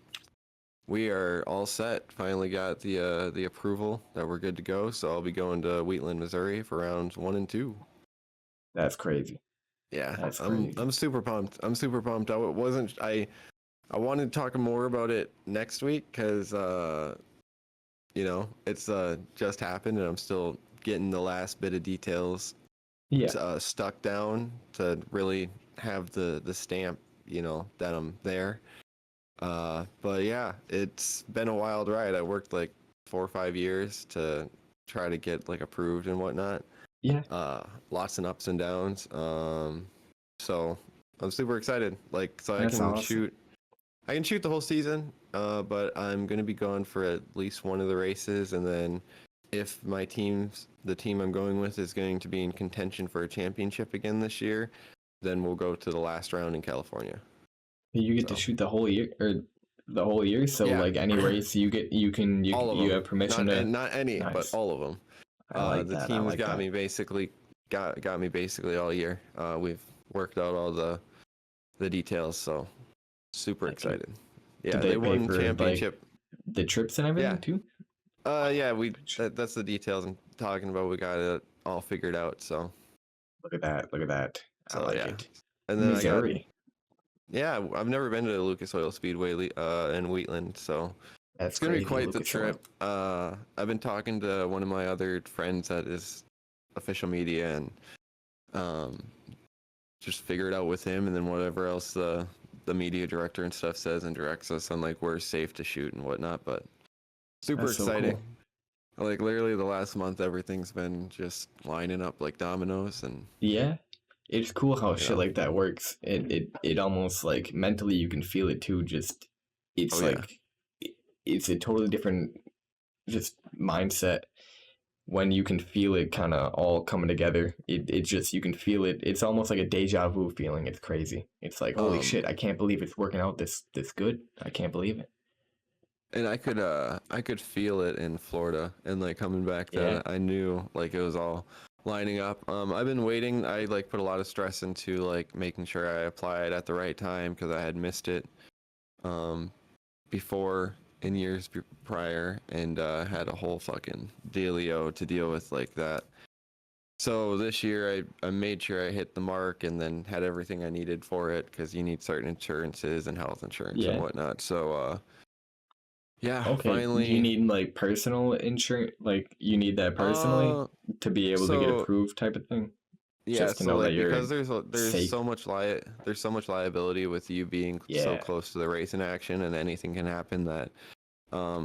we are all set. Finally got the approval that we're good to go. So I'll be going to Wheatland, Missouri for rounds 1 and 2. That's crazy. Yeah, That's I'm crazy. super pumped. I wanted to talk more about it next week because it's just happened and I'm still getting the last bit of details Yeah. stuck down to really have the stamp, that I'm there. But yeah, it's been a wild ride. I worked like 4 or 5 years to try to get like approved and whatnot. Yeah. Lots and ups and downs. So I'm super excited. So That's I can awesome. shoot the whole season. But I'm gonna be going for at least one of the races, and then if the team I'm going with is going to be in contention for a championship again this year, then we'll go to the last round in California. You get to shoot the whole year so Yeah. like any race you All of you them. have permission to not any, Nice. but all of them. I like the that. team's I like got that. me basically all year. We've worked out all the details, so super Like, excited. Yeah, did they they pay won for, championship. the trips and everything Yeah. too? Yeah, that's the details I'm talking about. We got it all figured out, so Look at that. Look at that. I So, like yeah. it. and then Missouri. I've never been to Lucas Oil Speedway in Wheatland, so That's it's gonna be crazy, quite the Lucas Oil. trip. I've been talking to one of my other friends that is official media and just figure it out with him, and then whatever else the media director and stuff says and directs us on like where safe to shoot and whatnot. But super That's so exciting. cool. Like literally the last month, everything's been just lining up like dominoes, and Yeah. It's cool how You shit know. like that works. It almost like mentally you can feel it too. Just it's Oh, yeah. like it's a totally different just mindset when you can feel it kind of all coming together. It just you can feel it. It's almost like a deja vu feeling. It's crazy. It's like holy shit! I can't believe it's working out this good. I can't believe it. and I could feel it in Florida, and like coming back Yeah. I knew like it was all lining up. I've been waiting. I like put a lot of stress into like making sure I applied at the right time because I had missed it before in years prior, and had a whole fucking dealio to deal with like that. So this year I made sure I hit the mark and then had everything I needed for it because you need certain insurances and health insurance Yeah. and whatnot. So yeah, Okay. finally. Do you need like personal insurance? Like you need that personally to be able to get so- approved, type of thing. Yeah, Just to so know like that you're because there's safe. so much liability with you being so Yeah. close to the race in action, and anything can happen that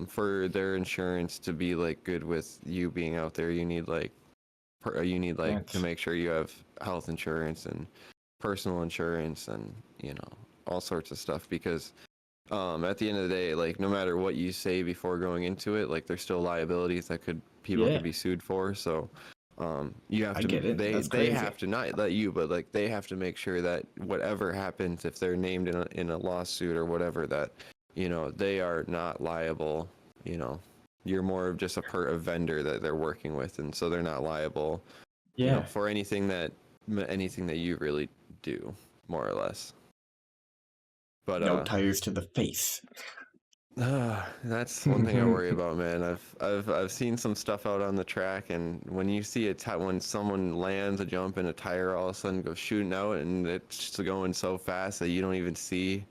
for their insurance to be like good with you being out there, you need like to make sure you have health insurance and personal insurance and all sorts of stuff because at the end of the day, like no matter what you say before going into it, like there's still liabilities that people Yeah. could be sued for. So you have I to get it. they That's they crazy. have to not let you, but like they have to make sure that whatever happens, if they're named in a lawsuit or whatever, that they are not liable. You're more of just a vendor that they're working with, and so they're not liable Yeah. for anything that you really do, more or less. But No tires to the face. that's one thing I worry about, man. I've seen some stuff out on the track, and when you see when someone lands a jump and a tire all of a sudden goes shooting out, and it's just going so fast that you don't even see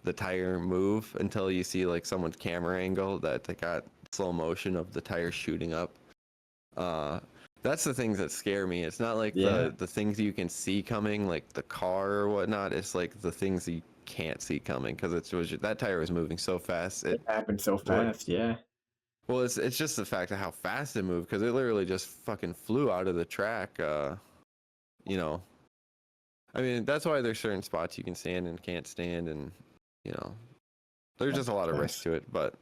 the tire move until you see like someone's camera angle that they got slow motion of the tire shooting up. That's the things that scare me. It's not like Yeah. the things you can see coming, like the car or whatnot. It's like the things you can't see coming because that tire was moving so fast. It happened so fast. Yeah. Well, it's just the fact of how fast it moved because it literally just fucking flew out of the track. You know, I mean that's why there's certain spots you can stand and can't stand, and you know, there's just a lot of risk to it. But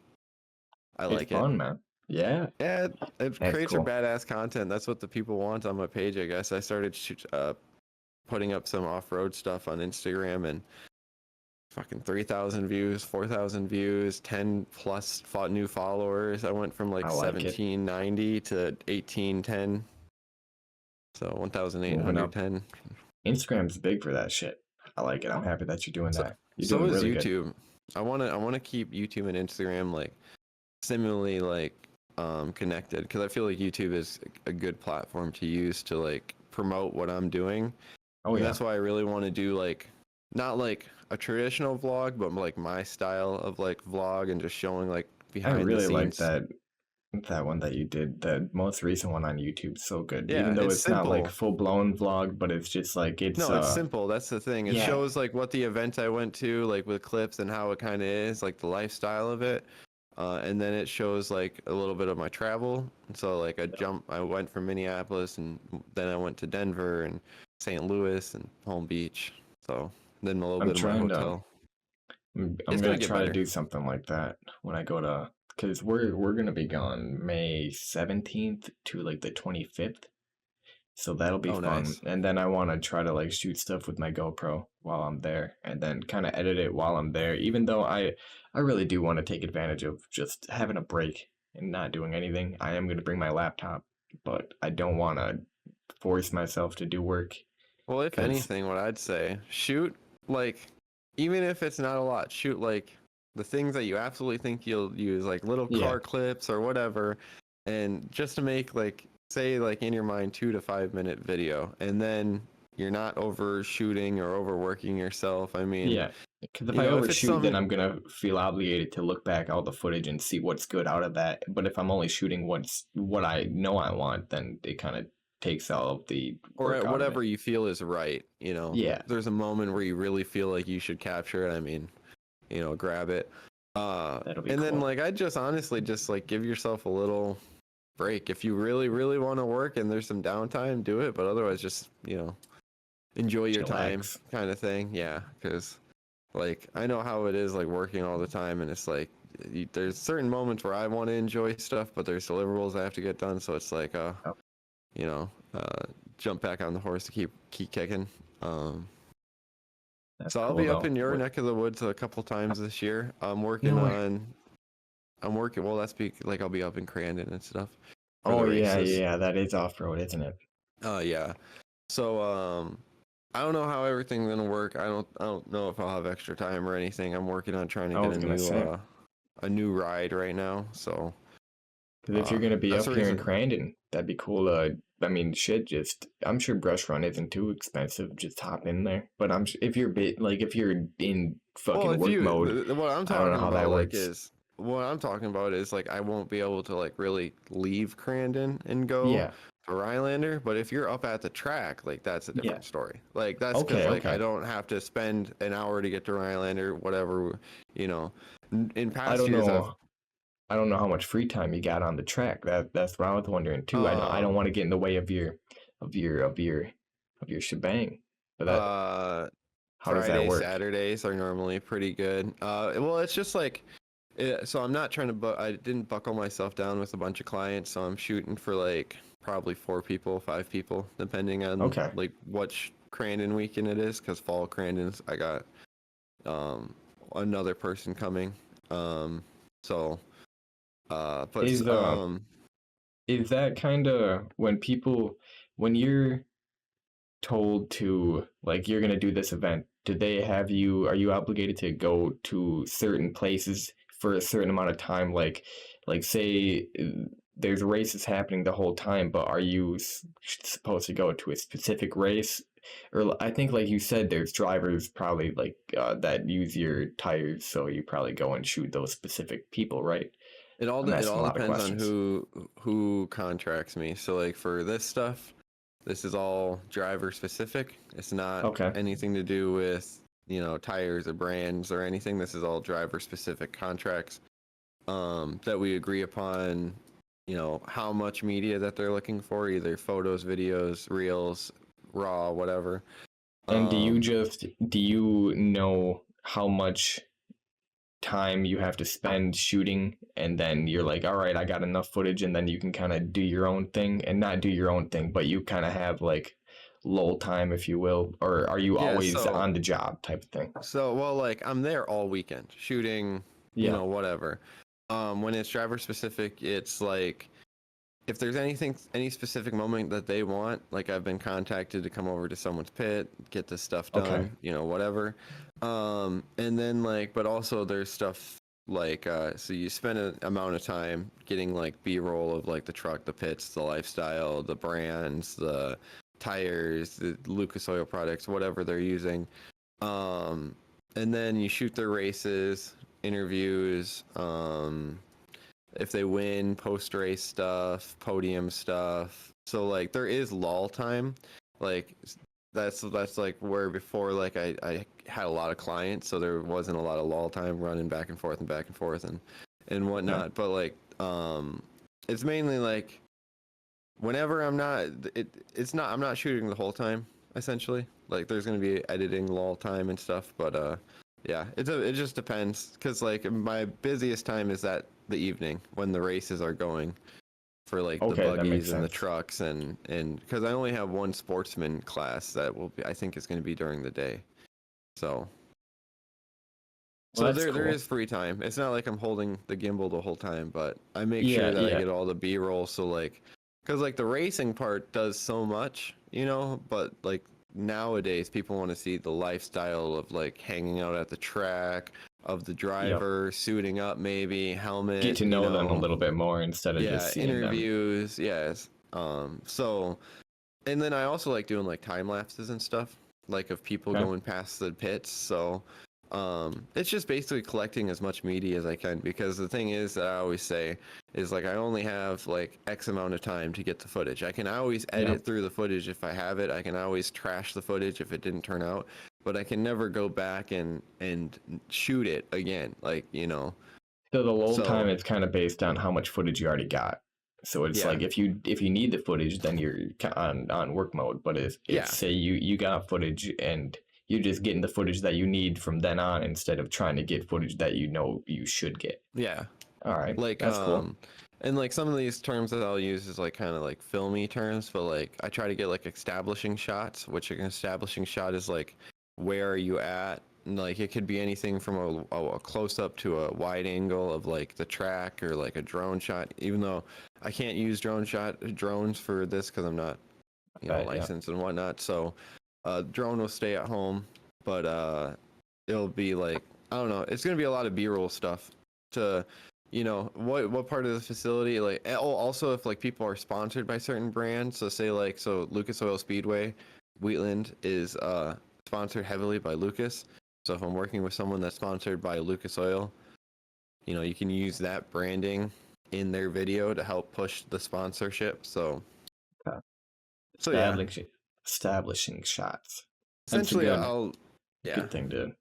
I It's like it. fun, man. Yeah, Yeah, it that's creates cool. your badass content. That's what the people want on my page, I guess. I started putting up some off-road stuff on Instagram and fucking 3,000 views, 4,000 views, 10 plus new followers. I went from like I like it. 1790 to 1810. So Moving up. 1,810. Instagram's big for that shit. I like it. I'm happy that you're doing So, that. You're so doing is really good. YouTube. I wanna keep YouTube and Instagram like similarly like connected because I feel like YouTube is a good platform to use to like promote what I'm doing. Oh And yeah, that's why I really want to do like not like a traditional vlog, but like my style of like vlog and just showing like I behind the really like scenes. that one that you did. The most recent one on YouTube, so good. Even Yeah, though it's it's not like simple. full blown vlog, but it's just like it's No, it's simple. That's the thing. It yeah. shows like what the event I went to, like with clips and how it kind of is, like the lifestyle of it. And then it shows like a little bit of my travel. So like I went from Minneapolis and then I went to Denver and St. Louis and Palm Beach. So then a little I'm bit of my trying to. hotel. I'm It's gonna gonna get try to better. do something like that when I go to, because we're gonna be gone May 17th to like the 25th, so that'll be Oh, fun. nice. And then I want to try to like shoot stuff with my GoPro while I'm there, and then kind of edit it while I'm there. Even though I really do want to take advantage of just having a break and not doing anything. I am gonna bring my laptop, but I don't want to force myself to do work Well, if because anything, what I'd say, shoot like, even if it's not a lot, shoot like the things that you absolutely think you'll use, like little yeah, car clips or whatever, and just to make like, say, like in your mind, 2 to 5 minute video, and then you're not overshooting or overworking yourself. I mean, yeah. Because if you I know, if it's overshoot, then some I'm gonna feel obligated to look back all the footage and see what's good out of that. But if I'm only shooting what I know I want, then it kind of takes all of the or work at out of whatever it. you feel is right, you know, Yeah, if there's a moment where you really feel like you should capture it. I mean, you know, grab it. that'll be And then cool. like I just honestly just like give yourself a little break. If you really, really want to work and there's some downtime, do it. But otherwise, just, you know, enjoy your time Chillax. kind of thing. Yeah. Because like I know how it is like working all the time. And it's like there's certain moments where I want to enjoy stuff, but there's deliverables I have to get done. So it's like, Oh, you know, jump back on the horse to keep kicking. Um, that's so I'll cool be up though. in your neck of the woods a couple times this year. No way. I'm working. Well, like I'll be up in Crandon and stuff for Oh the yeah, races. yeah, that is off road, isn't it? Yeah. So I don't know how everything's gonna work. I don't know if I'll have extra time or anything. I'm working on trying to I get was gonna say, a new ride right now. So because if you're gonna be that's up the here in reason. Crandon, that'd be cool. I mean, shit, just I'm sure Brush Run isn't too expensive. Just hop in there. But if you're if you're in Well, fucking if work mode, what I'm I don't know talking how that about works. like I won't be able to like really leave Crandon and go Yeah, to Rylander, but if you're up at the track, like that's a yeah. different story. Like that's because Okay, like I okay. don't have to spend an hour to get to Rylander, whatever, you know. In I past don't years, I've know. I don't know how much free time you got on the track. That's what I was wondering too. I don't um want to get in the way of of your of your of your shebang. But that uh how does that Friday, work? Saturdays are normally pretty good. Well, it's just like so I'm not trying to I didn't buckle myself down with a bunch of clients, so I'm shooting for like probably 4 people, 5 people, depending on Okay. like what Crandon weekend it is. Because fall Crandon's, I got um another person coming. Um, so but Is is that kind of when you're told to like you're gonna do this event, do they have you? Are you obligated to go to certain places for a certain amount of time? Like say there's races happening the whole time, but are you supposed to go to a specific race? Or I think like you said, there's drivers probably like that use your tires, so you probably go and shoot those specific people, right? I'm it asking all a lot of depends on questions. who contracts me. So like for this stuff, this is all driver specific. It's not Okay. anything to do with, you know, tires or brands or anything. This is all driver specific contracts. that we agree upon, how much media that they're looking for, either photos, videos, reels, raw, whatever. And Um, do you know how much time you have to spend shooting, and then you're like, all right, I got enough footage, and then you can kind of do your own thing, and not do your own thing, but you kind of have like lull time, if you will, or are you yeah, always on the job type of thing? well, like I'm there all weekend shooting, Yeah. whatever. When it's driver specific, it's like if there's any specific moment that they want, like I've been contacted to come over to someone's pit, get this stuff done, Okay. whatever. And then like, but also there's stuff like, so you spend an amount of time getting like B-roll of like the truck, the pits, the lifestyle, the brands, the tires, the Lucas Oil products, whatever they're using. And then you shoot their races, interviews, if they win, post race stuff, podium stuff. So like there is lull time. Like that's like where before like I had a lot of clients, so there wasn't a lot of lull time running back and forth and whatnot. Yeah. But like it's mainly like whenever I'm not shooting the whole time essentially. Like there's gonna be editing lull time and stuff, but yeah, it just depends because like my busiest time is at the evening when the races are going for like the Okay, that makes buggies and the sense. trucks and because I only have one sportsman class that will be I think is going to be during the day, so Well, that's there cool. is free time. It's not like I'm holding the gimbal the whole time, but I make Yeah, sure that I yeah. get all the B-roll. So like, because like the racing part does so much, but like nowadays people want to see the lifestyle of like hanging out at the track, of the Yep. driver suiting up, maybe Get helmet, to know them a little bit more instead of just yeah, seeing them. interviews, yes. So and then I also like doing like time lapses and stuff, like of people Okay. going past the pits. So it's just basically collecting as much media as I can because the thing is that I always say is like I only have like X amount of time to get the footage. I can always Yeah. edit through the footage if I have it. I can always trash the footage if it didn't turn out, but I can never go back and shoot it again. Like, So the lull time so is kind of based on how much footage you already got. So it's yeah. like if you need the footage, then you're on work mode. But if Yeah. say you got footage and you're just getting the footage that you need from then on instead of trying to get footage that you know you should get. Yeah. All right, Like that's cool. and like some of these terms that I'll use is like kind of like filmy terms, but like I try to get like establishing shots, which an establishing shot is like where are you at? And like it could be anything from a close up to a wide angle of like the track or like a drone shot, even though I can't use drones for this because I'm not, But yeah, licensed and whatnot. So drone will stay at home, but it'll be like I don't know. It's gonna be a lot of B-roll stuff to, what part of the facility like. Oh, also if like people are sponsored by certain brands. So say like Lucas Oil Speedway, Wheatland is sponsored heavily by Lucas. So if I'm working with someone that's sponsored by Lucas Oil, you can use that branding in their video to help push the sponsorship. So okay. so yeah, Establishing shots. That's a essentially yeah. good thing to.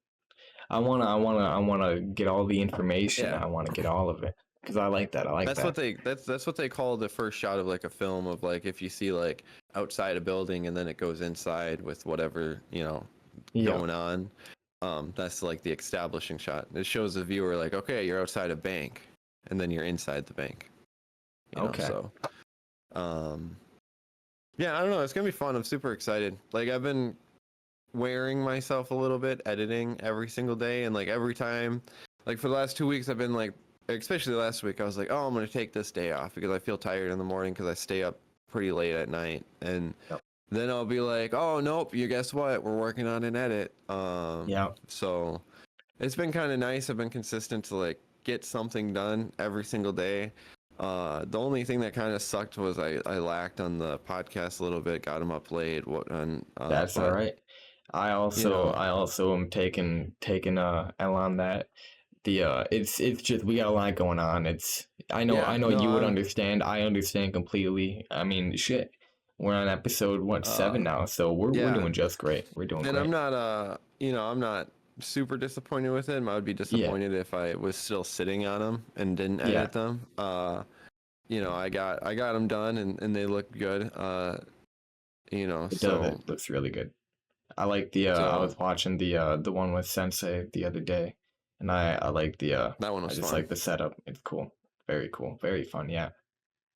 I wanna get all the information. Yeah. I want to get all of it because I like that. I like that. That's what they call the first shot of like a film of like if you see like outside a building and then it goes inside with whatever, Yeah. going on. That's like the establishing shot. It shows the viewer like, okay, you're outside a bank and then you're inside the bank. Okay. So yeah, I don't know, it's gonna be fun. I'm super excited. Like I've been wearing myself a little bit, editing every single day, and like every time, like for the last 2 weeks, I've been like, especially last week, I was like, oh, I'm gonna take this day off because I feel tired in the morning because I stay up pretty late at night, and Yep. then I'll be like, oh nope, you guess what? We're working on an edit. Yeah. So it's been kind of nice. I've been consistent to like get something done every single day. The only thing that kind of sucked was I lacked on the podcast a little bit, got him up late. That's all But right. you know, I also am taking L on that. It's just we got a lot going on. yeah, I know no, you would understand. I understand completely. I mean, shit. We're on episode what uh, 7 now, so we're yeah, doing just great. We're doing and I'm great. not, I'm not. super disappointed with it. I would be Yeah, disappointed if I was still sitting on them and didn't yeah, edit them. I got them done and they look good. it does. So It looks really good. I like the I so was watching the one with Sensei the other day, and I like the that one I was just fun. like the setup. It's cool, very fun. Yeah,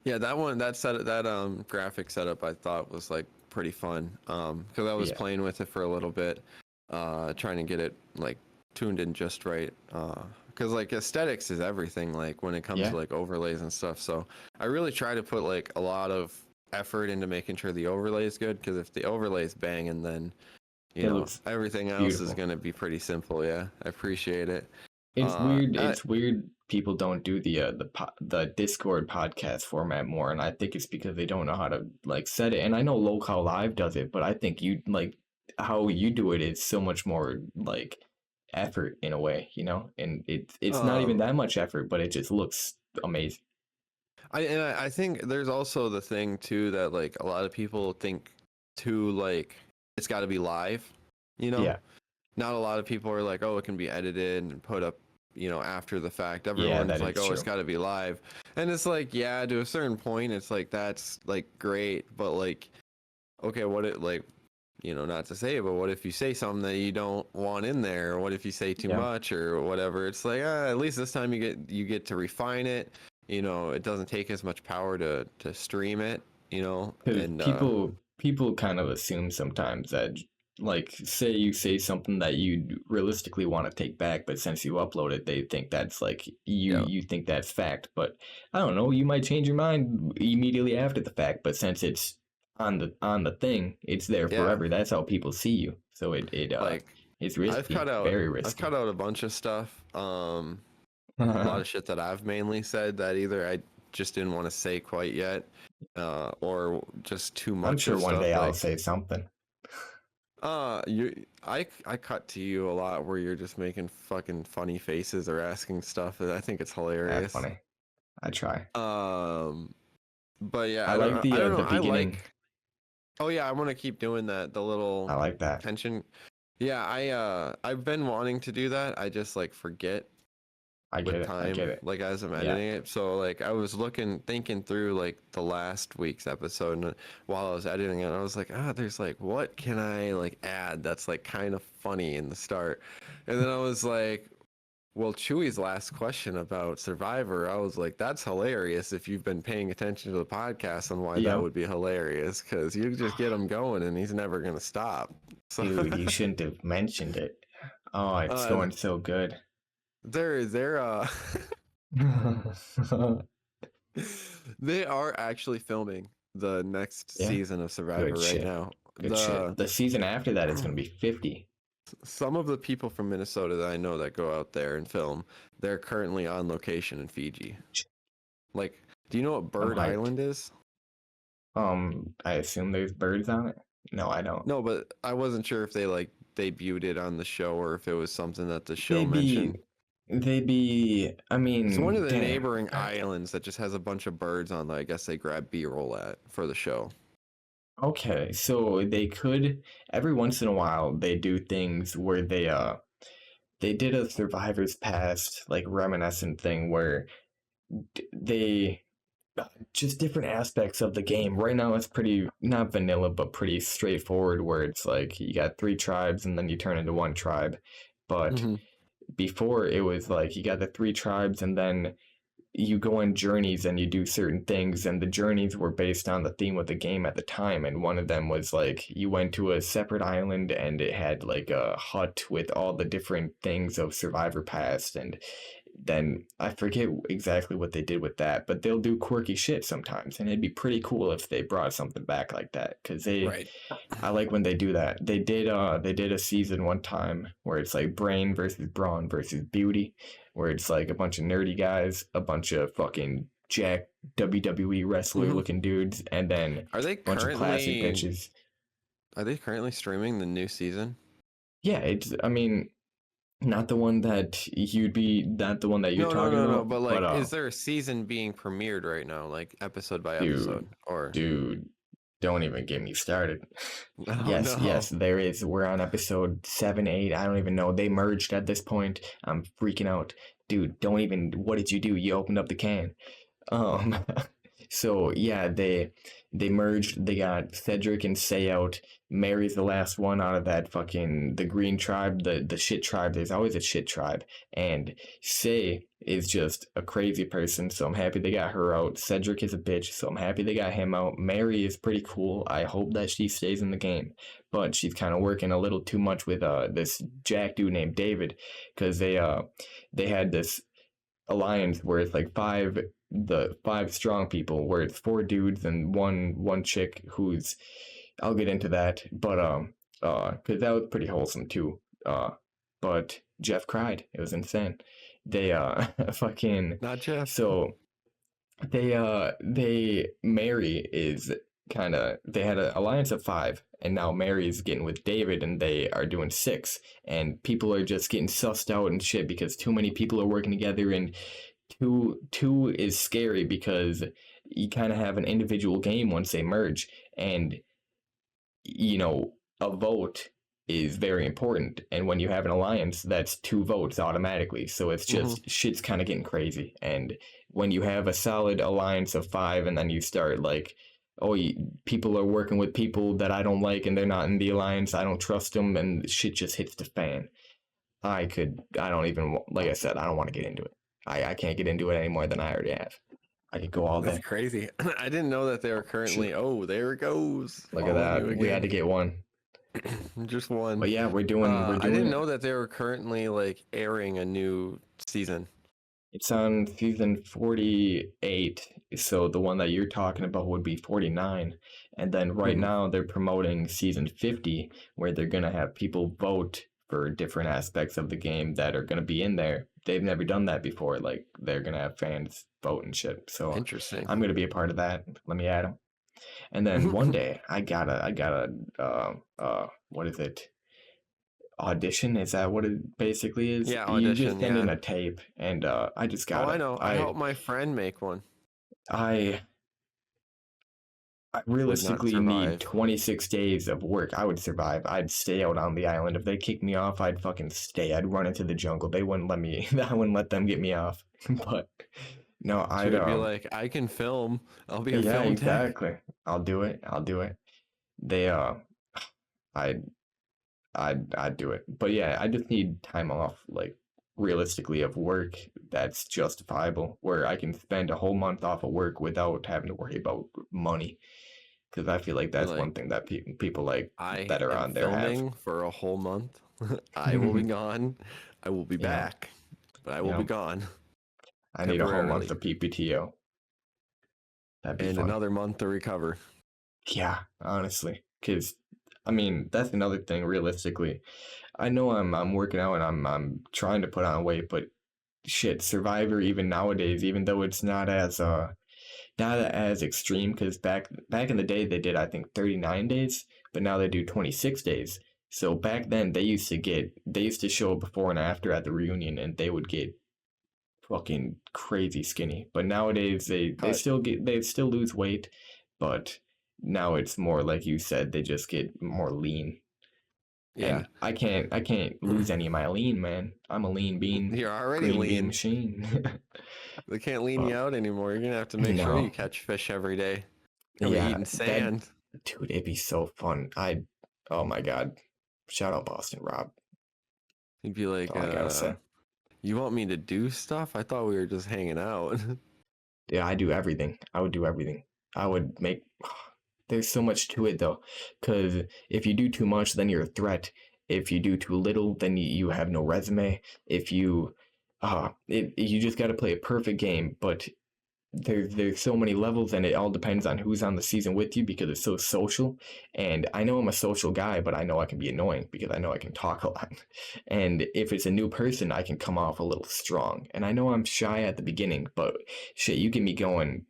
Yeah, that graphic setup I thought was like pretty fun. Because I was yeah, playing with it for a little bit, trying to get it like tuned in just right. Because like aesthetics is everything. Like when it comes yeah. to like overlays and stuff. So I really try to put like a lot of effort into making sure the overlay is good. Because if the overlay is banging, then It looks everything else is beautiful. gonna be pretty simple. Yeah, I appreciate it. It's weird. I, It's weird. People don't do the Discord podcast format more, and I think it's because they don't know how to like set it. And I know Local Live does it, but I think you like how you do it is so much more like effort in a way, And it's not even um that much effort, but it just looks amazing. I think there's also the thing too that like a lot of people think too like it's got to be live, you know. Yeah, Not a lot of people are like, oh, it can be edited and put up, after the fact. yeah, Everyone's that like, is oh, it's true. got to be live, and it's like, yeah, to a certain point, it's like that's like great, but like, okay, what it like, not to say, but what if you say something that you don't want in there? Or what if you say too Yeah, much or whatever? It's like, at least this time you get to refine it. It doesn't take as much power to stream it. because And people kind of assume sometimes that like say you say something that you realistically want to take back, but since you upload it, they think that's like yeah, you think that's fact. But I don't know, you might change your mind immediately after the fact, but since it's on the thing, it's there yeah, forever. That's how people see you. So like it's I've cut risky, out very I've risky. cut out a bunch of stuff. A lot of shit that I've mainly said that either I just didn't want to say quite yet, or just too I'm much sure of one day stuff. I'll Like, say something. I cut to you a lot where you're just making fucking funny faces or asking stuff, and I think it's That's hilarious. funny. I try. Um, but yeah, I I don't like know. I don't know. the I beginning. like. Oh yeah, I want to keep doing that. The little I like that. tension. Yeah, I've been wanting to do that. I just like forget I get with it. I get time, it. like as I'm Yeah. editing it. So like I was thinking through like the last week's episode, and while I was editing it, I was like, there's like what can I like add that's like kind of funny in the start, and then I was like, well, Chewy's last question about Survivor, I was like, that's hilarious if you've been paying attention to the podcast on why that Yep. would be hilarious, because you just get him going and he's never gonna stop. So Dude, you shouldn't have mentioned it. Oh, it's uh, going so good. they're they are actually filming the next Yeah. season of Survivor Good right shit. now. Good shit. The season after that is going to be 50. Some of the people from Minnesota that I know that go out there and film, they're currently on location in Fiji. Like, do you know what I'm Bird hyped. Island is? I assume there's birds on it. No, I don't. No, but I wasn't sure if they like debuted it on the show or if it was something that the show They be, mentioned. I It's one mean, of the damn. neighboring islands that just has a bunch of birds on that I guess they grab B-roll at for the show. Okay, so they could, every once in a while, they do things where they did a Survivor's Past, like, reminiscent thing where they just different aspects of the game. Right now, it's pretty not vanilla, but pretty straightforward. Where it's like you got three tribes, and then you turn into one tribe. But Mm-hmm. before, it was like you got the three tribes, and then you go on journeys and you do certain things. And the journeys were based on the theme of the game at the time. And one of them was like you went to a separate island, and it had like a hut with all the different things of Survivor Past, and then I forget exactly what they did with that, but they'll do quirky shit sometimes, and it'd be pretty cool if they brought something back like that. Cause Right. I like when they do that. They did a season one time where it's like Brain versus Brawn versus Beauty, where it's like a bunch of nerdy guys, a bunch of fucking jack WWE wrestler Mm-hmm. looking dudes, and then Are they a bunch of classic currently bitches. are they currently streaming the new season? Yeah, I mean, not the one that you're No, no, talking no, no. about, But but like, is there a season being premiered right now, like episode by dude, episode, or? dude. Don't even get me started. Oh Yes, no. there is. We're on episode 7, 8. I don't even know. They merged at this point. I'm freaking out. Dude, don't even. What did you do? You opened up the can. Um, so yeah, they merged. They got Cedric and Say out. Mary's the last one out of that fucking the green tribe, the shit tribe. There's always a shit tribe, and Say is just a crazy person. So I'm happy they got her out. Cedric is a bitch, so I'm happy they got him out. Mary is pretty cool. I hope that she stays in the game, but she's kind of working a little too much with this Jack dude named David, because they had this alliance where it's like five strong people, where it's four dudes and one chick who's, I'll get into that, but because that was pretty wholesome too. But Jeff cried. It was insane. They fucking Not Jeff. so they Mary is kind of, they had an alliance of five, and now Mary's getting with David, and they are doing six, and people are just getting sussed out and shit because too many people are working together, and two is scary because you kind of have an individual game once they merge, and you know, a vote is very important, and when you have an alliance, that's two votes automatically, so it's just shit's kind of getting crazy. And when you have a solid alliance of five, and then you start like, oh, people are working with people that I don't like, and they're not in the alliance, I don't trust them, and shit just hits the fan. I don't even, like I said, I don't want to get into it. I can't get into it any more than I already have. I could go all That's day. crazy. I didn't know that they were currently. Oh, there it goes. Look at that. We had to get one. Just one. But yeah, we're doing I didn't it. know that they were currently like airing a new season. It's on season 48, so the one that you're talking about would be 49. And then right now they're promoting season 50, where they're going to have people vote for different aspects of the game that are going to be in there. They've never done that before. Like, they're going to have fans vote and shit. So Interesting. I'm going to be a part of that. Let me add them. And then one day I gotta what is it? Audition? Is that what it basically is? Yeah, You just audition, send in yeah. a tape, and I just Oh, gotta. I know. I helped my friend make one. I Would not realistically need survive. 26 days of work. I would survive. I'd stay out on the island. If they kicked me off, I'd fucking stay. I'd run into the jungle. They wouldn't let me. I wouldn't let them get me off. But no, So I'd it'd be like, I can film. I'll be a yeah, film tech. exactly. I'll do it. I'll do it. They I'd I'd do it. But yeah, I just need time off, like realistically, of work that's justifiable, where I can spend a whole month off of work without having to worry about money. Because I feel like that's Like, one thing that people like I that are am on there have. filming for a whole month. I will be gone. I will be Yeah. back, but I will Yeah. be gone. I need a whole month temporarily. of PPTO. That'd be And fun. another month to recover. Yeah, honestly, because I mean that's another thing. Realistically, I know I'm working out and I'm trying to put on weight, but shit, Survivor even nowadays, even though it's not as extreme, because back in the day they did, I think, 39 days, but now they do 26 days. So back then they used to show before and after at the reunion, and they would get fucking crazy skinny. But nowadays they Cut. still lose weight, but now it's more like you said, they just get more lean. Yeah. And I can't lose any of my lean, man. I'm a lean bean, You're already green bean lean. machine. They can't lean you But out anymore. You're gonna have to make sure no. you catch fish every day. You're gonna be Yeah, eating that sand. dude, it'd be so fun. Oh my god. Shout out Boston Rob. You'd be like, All I gotta say. you want me to do stuff? I thought we were just hanging out. Yeah, I do everything. I would do everything. I would make. There's so much to it though, because if you do too much, then you're a threat. If you do too little, then you have no resume. If you, you just got to play a perfect game. But there's so many levels, and it all depends on who's on the season with you, because it's so social. And I know I'm a social guy, but I know I can be annoying because I know I can talk a lot. And if it's a new person, I can come off a little strong. And I know I'm shy at the beginning, but shit, you get me going,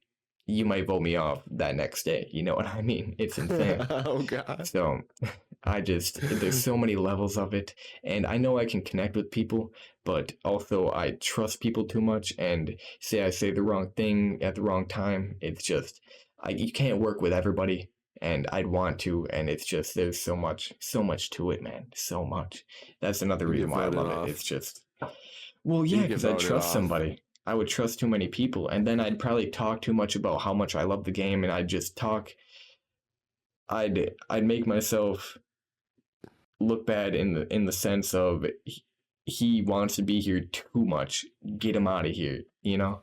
you might vote me off that next day. You know what I mean? It's insane. Oh god. So there's so many levels of it, and I know I can connect with people, but also I trust people too much, and say I say the wrong thing at the wrong time, it's just, you can't work with everybody, and I'd want to, and it's just there's so much to it, man, so much. That's another You reason get why I voted love it. off. It's just, well, yeah, You get because I voted trust off. somebody. I would trust too many people, and then I'd probably talk too much about how much I love the game, and I'd just talk. I'd make myself look bad in the sense of he wants to be here too much. Get him out of here, you know.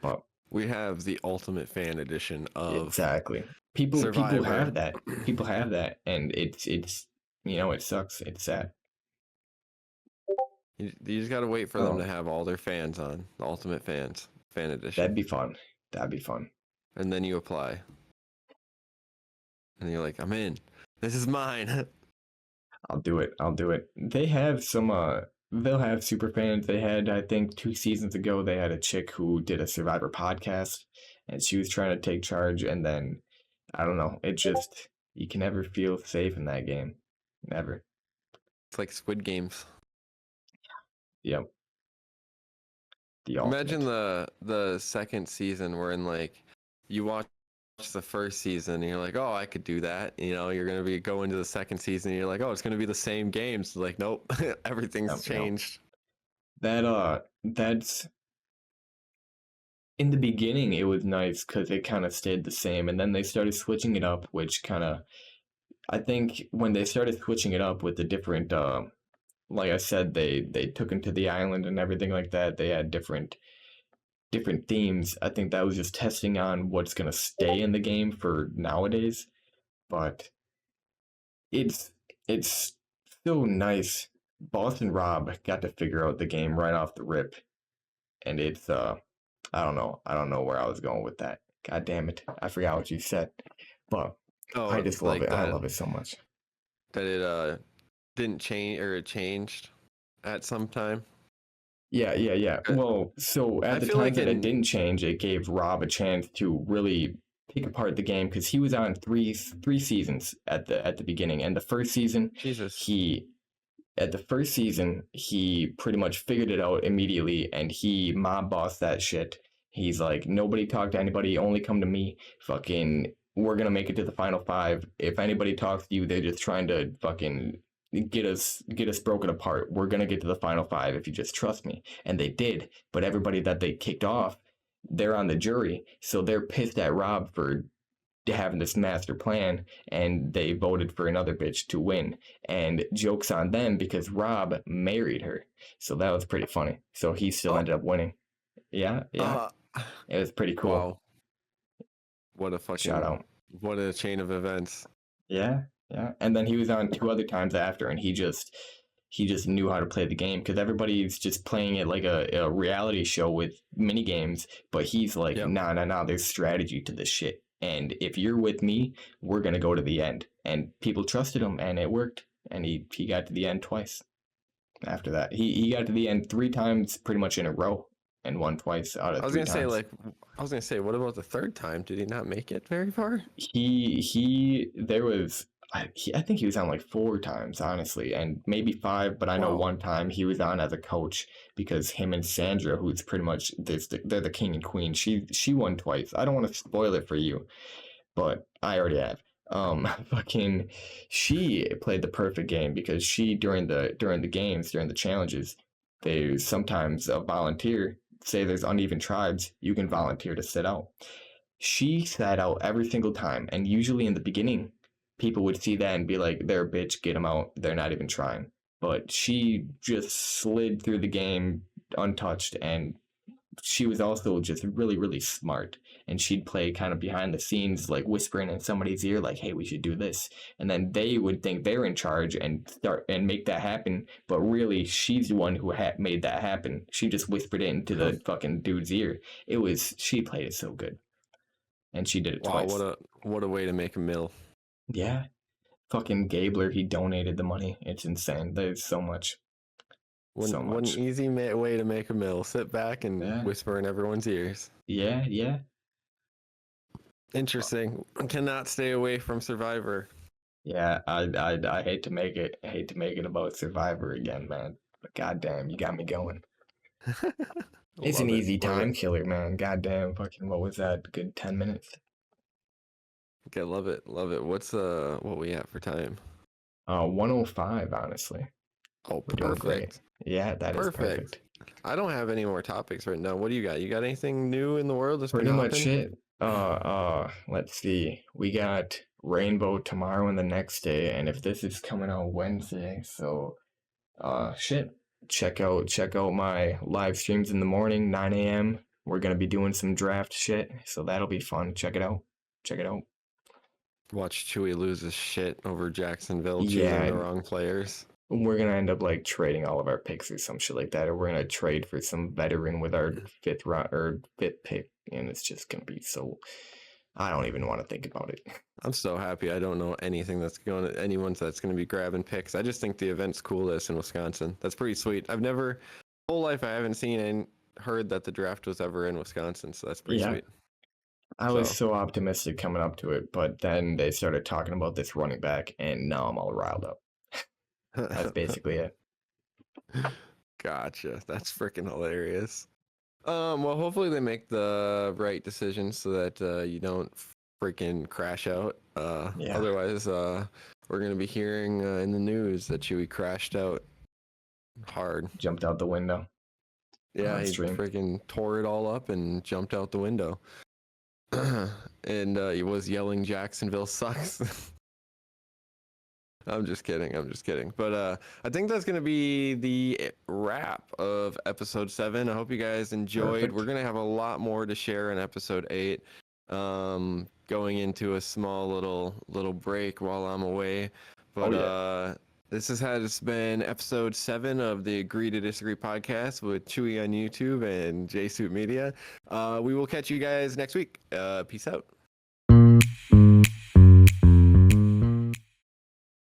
But We have the ultimate fan edition of exactly, people Survivor. have that. People have that, and it's it sucks. It's sad. You just gotta wait for them Oh, to have all their fans on, the ultimate fans, fan edition. that'd be fun. That'd be fun. And then you apply. And you're like, I'm in. This is mine. I'll do it. I'll do it. They have some. They'll have super fans. They had, I think, 2 seasons ago, they had a chick who did a Survivor podcast, and she was trying to take charge. And then, I don't know. It just you can never feel safe in that game. Never. It's like Squid Games. Yep. The Imagine ultimate. the second season where in like you watch the first season and you're like, oh, I could do that. You know, you're gonna be go into the second season and you're like, oh, it's gonna be the same games. Like, nope, everything's Yep, yep. changed. That's in the beginning. It was nice because it kind of stayed the same, and then they started switching it up, which kind of I think when they started switching it up with the different like I said, they took him to the island and everything like that. They had different themes. I think that was just testing on what's gonna stay in the game for nowadays. But it's still nice. Boston Rob got to figure out the game right off the rip, and it's I don't know where I was going with that. God damn it, I forgot what you said, but I Oh, just love like it. I love it so much. that it didn't change or it changed at some time. Yeah. Uh, Well, so I at the feel times like that it in didn't change, it gave Rob a chance to really pick apart the game because he was on three seasons at the beginning, and the first season Jesus, he at the first season he pretty much figured it out immediately, and he mob bossed that shit. He's like, nobody talk to anybody, only come to me. Fucking, we're gonna make it to the final five. If anybody talks to you, they're just trying to fucking get us broken apart. We're gonna get to the final five if you just trust me. And they did, but everybody that they kicked off, they're on the jury, so they're pissed at Rob for having this master plan, and they voted for another bitch to win. And jokes on them because Rob married her, so that was pretty funny. So he still oh, ended up winning. Yeah, uh, it was pretty cool. wow, what a Shout fucking out. what a chain of events. Yeah. And then he was on two other times after, and he just knew how to play the game because everybody's just playing it like a reality show with mini games, but he's like, Yep. nah, there's strategy to this shit. And if you're with me, we're gonna go to the end. And people trusted him, and it worked. And he got to the end twice. After that, he got to the end 3 times, pretty much in a row, and won twice out of I was three gonna say times. like I was gonna say, what about the third time? Did he not make it very far? He there was I think he was on like 4 times, honestly, and maybe 5, but I know Wow. one time he was on as a coach because him and Sandra, who's pretty much they're the king and queen. She won twice. I don't want to spoil it for you, but I already have. Fucking, she played the perfect game because she during the games, during the challenges, there's sometimes a volunteer. Say there's uneven tribes, you can volunteer to sit out. She sat out every single time, and usually in the beginning, people would see that and be like, "They're a bitch, get them out. They're not even trying." But she just slid through the game untouched, and she was also just really, really smart. And she'd play kind of behind the scenes, like whispering in somebody's ear, like, "Hey, we should do this." And then they would think they're in charge and start and make that happen. But really, she's the one who made that happen. She just whispered it into the fucking dude's ear. She played it so good, and she did it Wow, twice. what a way to make a mill. Yeah, fucking Gabler, he donated the money. It's insane. There's so much, so What much. an easy way to make a mill. Sit back and Yeah, whisper in everyone's ears. yeah. Interesting. Cannot stay away from Survivor. Yeah, I hate to make it. I hate to make it about Survivor again, man. But goddamn, you got me going. It's an Love it. easy Love time it. killer, man. Goddamn, fucking what was that? Good 10 minutes. Okay, love it, love it. What's what we at for time? 105, honestly. Oh, We're doing great. perfect. Yeah, that is Perfect. perfect. I don't have any more topics right now. What do you got? You got anything new in the world that's been Pretty much hopping? it. Let's see. We got Rainbow tomorrow and the next day, and if this is coming out Wednesday, so shit. Check out my live streams in the morning, 9 a.m. We're gonna be doing some draft shit, so that'll be fun. Check it out. Check it out. Watch Chewy lose his shit over Jacksonville choosing Yeah, the wrong players. we're gonna end up like trading all of our picks or some shit like that, or we're gonna trade for some veteran with our fifth round or fifth pick, and it's just gonna be so. I don't even want to think about it. I'm so happy I don't know anything that's going to anyone that's going to be grabbing picks. I just think the event's coolest in Wisconsin. That's pretty sweet. I've never, whole life, I haven't seen and heard that the draft was ever in Wisconsin. So that's pretty Yeah, sweet. I was so optimistic coming up to it, but then they started talking about this running back, and now I'm all riled up. That's basically it. Gotcha. That's freaking hilarious. Well, hopefully they make the right decision so that you don't freaking crash out. Yeah. Otherwise, we're gonna be hearing in the news that Chewy crashed out hard. Jumped out the window. Yeah, on he stream. freaking tore it all up and jumped out the window. And he was yelling, "Jacksonville sucks." I'm just kidding. I'm just kidding. But I think that's going to be the wrap of episode 7. I hope you guys enjoyed. Perfect. We're going to have a lot more to share in episode 8. Going into a small little break while I'm away. But this has been episode 7 of the Agree to Disagree podcast with Chewy on YouTube and JSuit Media. We will catch you guys next week. Peace out.